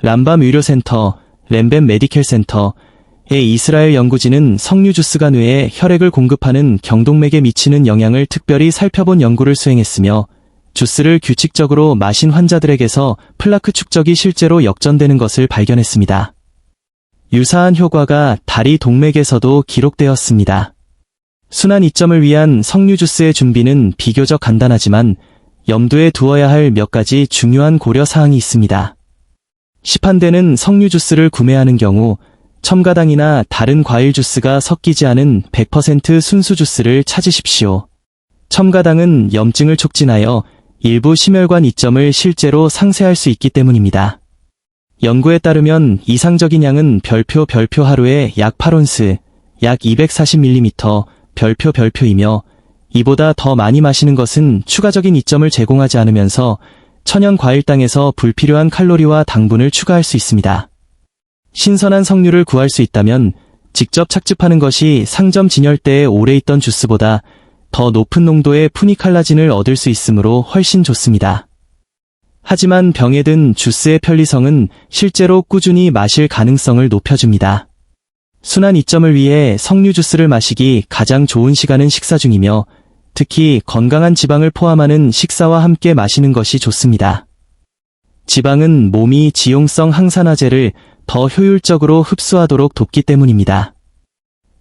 람밤 의료센터, 램뱀 메디컬 센터의 이스라엘 연구진은 석류 주스가 뇌에 혈액을 공급하는 경동맥에 미치는 영향을 특별히 살펴본 연구를 수행했으며 주스를 규칙적으로 마신 환자들에게서 플라크 축적이 실제로 역전되는 것을 발견했습니다. 유사한 효과가 다리 동맥에서도 기록되었습니다. 순환 이점을 위한 석류 주스의 준비는 비교적 간단하지만 염두에 두어야 할 몇 가지 중요한 고려 사항이 있습니다. 시판되는 석류 주스를 구매하는 경우 첨가당이나 다른 과일 주스가 섞이지 않은 100% 순수 주스를 찾으십시오. 첨가당은 염증을 촉진하여 일부 심혈관 이점을 실제로 상쇄할 수 있기 때문입니다. 연구에 따르면 이상적인 양은 별표 하루에 약 8온스, 약 240ml, 별표이며 이보다 더 많이 마시는 것은 추가적인 이점을 제공하지 않으면서 천연 과일당에서 불필요한 칼로리와 당분을 추가할 수 있습니다. 신선한 석류를 구할 수 있다면 직접 착즙하는 것이 상점 진열대에 오래 있던 주스보다 더 높은 농도의 푸니칼라진을 얻을 수 있으므로 훨씬 좋습니다. 하지만 병에 든 주스의 편리성은 실제로 꾸준히 마실 가능성을 높여줍니다. 순환 이점을 위해 석류 주스를 마시기 가장 좋은 시간은 식사 중이며 특히 건강한 지방을 포함하는 식사와 함께 마시는 것이 좋습니다. 지방은 몸이 지용성 항산화제를 더 효율적으로 흡수하도록 돕기 때문입니다.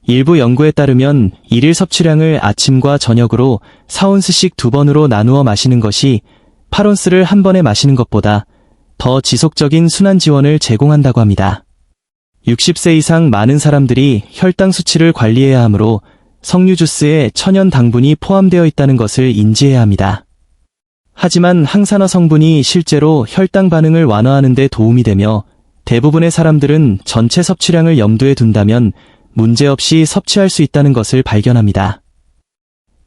일부 연구에 따르면 일일 섭취량을 아침과 저녁으로 4온스씩 2번으로 나누어 마시는 것이 8온스를 한 번에 마시는 것보다 더 지속적인 순환 지원을 제공한다고 합니다. 60세 이상 많은 사람들이 혈당 수치를 관리해야 하므로 석류 주스에 천연 당분이 포함되어 있다는 것을 인지해야 합니다. 하지만 항산화 성분이 실제로 혈당 반응을 완화하는 데 도움이 되며 대부분의 사람들은 전체 섭취량을 염두에 둔다면 문제없이 섭취할 수 있다는 것을 발견합니다.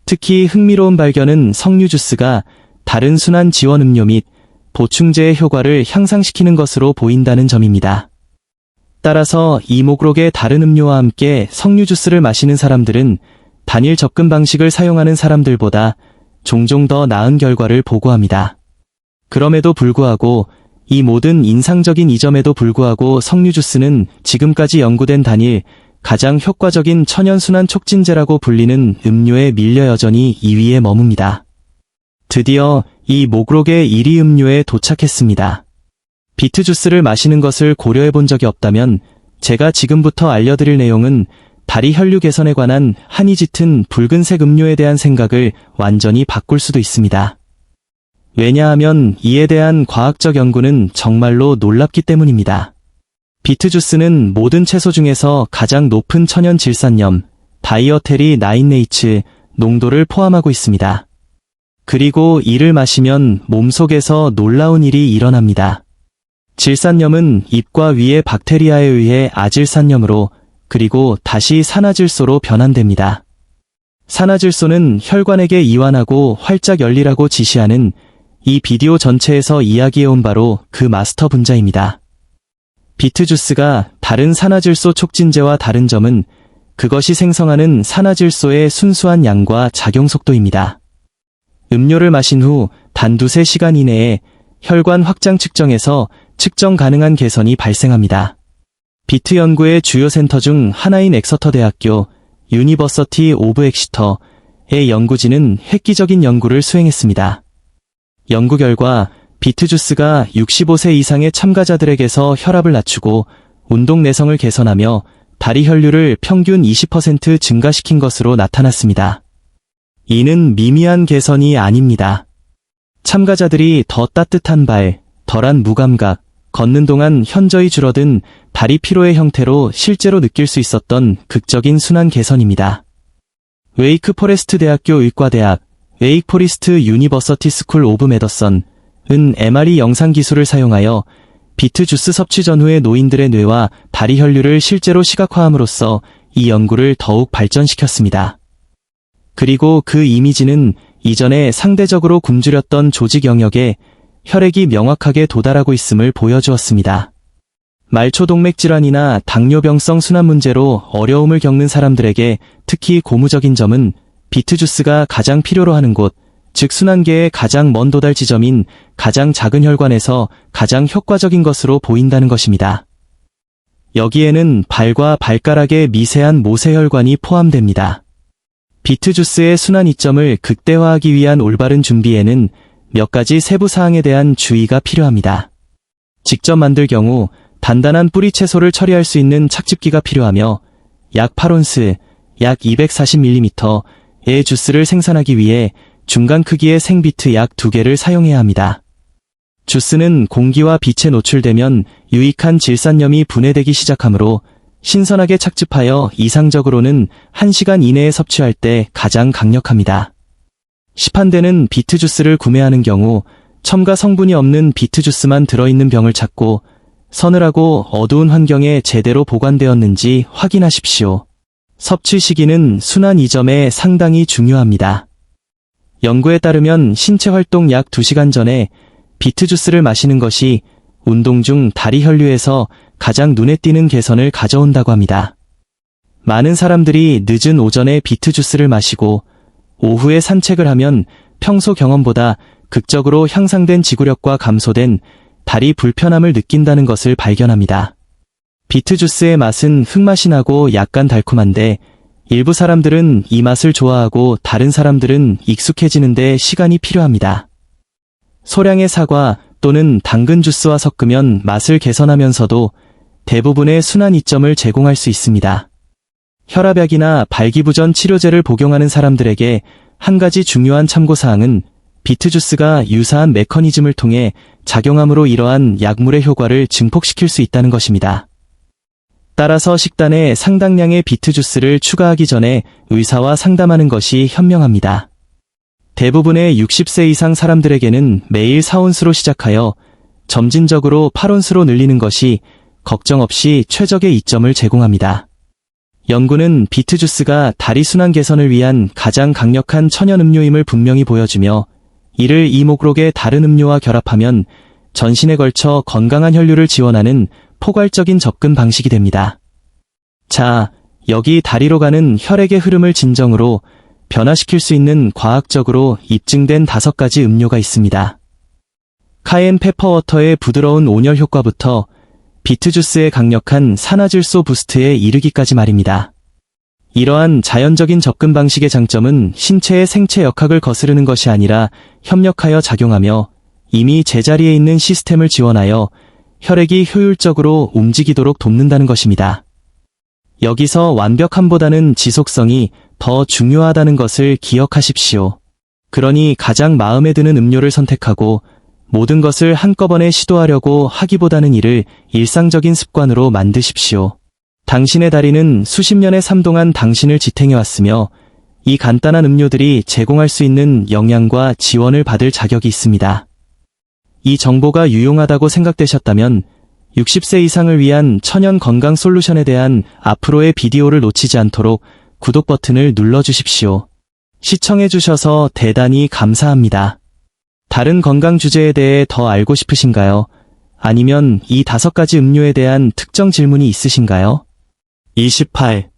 특히 흥미로운 발견은 석류 주스가 다른 순환 지원 음료 및 보충제의 효과를 향상시키는 것으로 보인다는 점입니다. 따라서 이 목록의 다른 음료와 함께 석류 주스를 마시는 사람들은 단일 접근 방식을 사용하는 사람들보다 종종 더 나은 결과를 보고합니다. 그럼에도 불구하고 이 모든 인상적인 이점에도 불구하고 석류 주스는 지금까지 연구된 단일 가장 효과적인 천연순환 촉진제라고 불리는 음료에 밀려 여전히 2위에 머뭅니다. 드디어 이 목록의 1위 음료에 도착했습니다. 비트 주스를 마시는 것을 고려해 본 적이 없다면 제가 지금부터 알려드릴 내용은 다리 혈류 개선에 관한 한이 짙은 붉은색 음료에 대한 생각을 완전히 바꿀 수도 있습니다. 왜냐하면 이에 대한 과학적 연구는 정말로 놀랍기 때문입니다. 비트 주스는 모든 채소 중에서 가장 높은 천연 질산염, 다이어테리 나인네이츠 농도를 포함하고 있습니다. 그리고 이를 마시면 몸속에서 놀라운 일이 일어납니다. 질산염은 잎과 위의 박테리아에 의해 아질산염으로 그리고 다시 산화질소로 변환됩니다. 산화질소는 혈관에게 이완하고 활짝 열리라고 지시하는 이 비디오 전체에서 이야기해온 바로 그 마스터 분자입니다. 비트 주스가 다른 산화질소 촉진제와 다른 점은 그것이 생성하는 산화질소의 순수한 양과 작용 속도입니다. 음료를 마신 후 단 2-3시간 이내에 혈관 확장 측정에서 측정 가능한 개선이 발생합니다. 비트 연구의 주요 센터 중 하나인 엑서터 대학교 유니버서티 오브 엑시터의 연구진은 획기적인 연구를 수행했습니다. 연구 결과 비트 주스가 65세 이상의 참가자들에게서 혈압을 낮추고 운동 내성을 개선하며 다리 혈류를 평균 20% 증가시킨 것으로 나타났습니다. 이는 미미한 개선이 아닙니다. 참가자들이 더 따뜻한 발, 덜한 무감각, 걷는 동안 현저히 줄어든 다리 피로의 형태로 실제로 느낄 수 있었던 극적인 순환 개선입니다. 웨이크 포레스트 대학교 의과대학, 웨이크 포리스트 유니버서티 스쿨 오브 메더선은 MRE 영상 기술을 사용하여 비트 주스 섭취 전후의 노인들의 뇌와 다리 혈류를 실제로 시각화함으로써 이 연구를 더욱 발전시켰습니다. 그리고 그 이미지는 이전에 상대적으로 굶주렸던 조직 영역에 혈액이 명확하게 도달하고 있음을 보여주었습니다. 말초동맥 질환이나 당뇨병성 순환 문제로 어려움을 겪는 사람들에게 특히 고무적인 점은 비트 주스가 가장 필요로 하는 곳, 즉 순환계의 가장 먼 도달 지점인 가장 작은 혈관에서 가장 효과적인 것으로 보인다는 것입니다. 여기에는 발과 발가락의 미세한 모세혈관이 포함됩니다. 비트 주스의 순환 이점을 극대화하기 위한 올바른 준비에는 몇 가지 세부 사항에 대한 주의가 필요합니다. 직접 만들 경우 단단한 뿌리 채소를 처리할 수 있는 착즙기가 필요하며 약 8온스, 약 240ml의 주스를 생산하기 위해 중간 크기의 생비트 약 2개를 사용해야 합니다. 주스는 공기와 빛에 노출되면 유익한 질산염이 분해되기 시작하므로 신선하게 착즙하여 이상적으로는 1시간 이내에 섭취할 때 가장 강력합니다. 시판되는 비트 주스를 구매하는 경우 첨가 성분이 없는 비트 주스만 들어있는 병을 찾고 서늘하고 어두운 환경에 제대로 보관되었는지 확인하십시오. 섭취 시기는 순환 이점에 상당히 중요합니다. 연구에 따르면 신체 활동 약 2시간 전에 비트 주스를 마시는 것이 운동 중 다리 혈류에서 가장 눈에 띄는 개선을 가져온다고 합니다. 많은 사람들이 늦은 오전에 비트 주스를 마시고 오후에 산책을 하면 평소 경험보다 극적으로 향상된 지구력과 감소된 다리 불편함을 느낀다는 것을 발견합니다. 비트 주스의 맛은 흙맛이 나고 약간 달콤한데 일부 사람들은 이 맛을 좋아하고 다른 사람들은 익숙해지는데 시간이 필요합니다. 소량의 사과 또는 당근 주스와 섞으면 맛을 개선하면서도 대부분의 순한 이점을 제공할 수 있습니다. 혈압약이나 발기부전 치료제를 복용하는 사람들에게 한 가지 중요한 참고사항은 비트 주스가 유사한 메커니즘을 통해 작용함으로 이러한 약물의 효과를 증폭시킬 수 있다는 것입니다. 따라서 식단에 상당량의 비트 주스를 추가하기 전에 의사와 상담하는 것이 현명합니다. 대부분의 60세 이상 사람들에게는 매일 4온스로 시작하여 점진적으로 8온스로 늘리는 것이 걱정 없이 최적의 이점을 제공합니다. 연구는 비트 주스가 다리 순환 개선을 위한 가장 강력한 천연 음료임을 분명히 보여주며 이를 이 목록의 다른 음료와 결합하면 전신에 걸쳐 건강한 혈류를 지원하는 포괄적인 접근 방식이 됩니다. 자, 여기 다리로 가는 혈액의 흐름을 진정으로 변화시킬 수 있는 과학적으로 입증된 5가지 음료가 있습니다. 카엔 페퍼워터의 부드러운 온열 효과부터 비트 주스의 강력한 산화질소 부스트에 이르기까지 말입니다. 이러한 자연적인 접근 방식의 장점은 신체의 생체 역학을 거스르는 것이 아니라 협력하여 작용하며 이미 제자리에 있는 시스템을 지원하여 혈액이 효율적으로 움직이도록 돕는다는 것입니다. 여기서 완벽함보다는 지속성이 더 중요하다는 것을 기억하십시오. 그러니 가장 마음에 드는 음료를 선택하고 모든 것을 한꺼번에 시도하려고 하기보다는 이를 일상적인 습관으로 만드십시오. 당신의 다리는 수십 년의 삶 동안 당신을 지탱해왔으며 이 간단한 음료들이 제공할 수 있는 영양과 지원을 받을 자격이 있습니다. 이 정보가 유용하다고 생각되셨다면 60세 이상을 위한 천연 건강 솔루션에 대한 앞으로의 비디오를 놓치지 않도록 구독 버튼을 눌러주십시오. 시청해주셔서 대단히 감사합니다. 다른 건강 주제에 대해 더 알고 싶으신가요? 아니면 이 5가지 음료에 대한 특정 질문이 있으신가요? 28.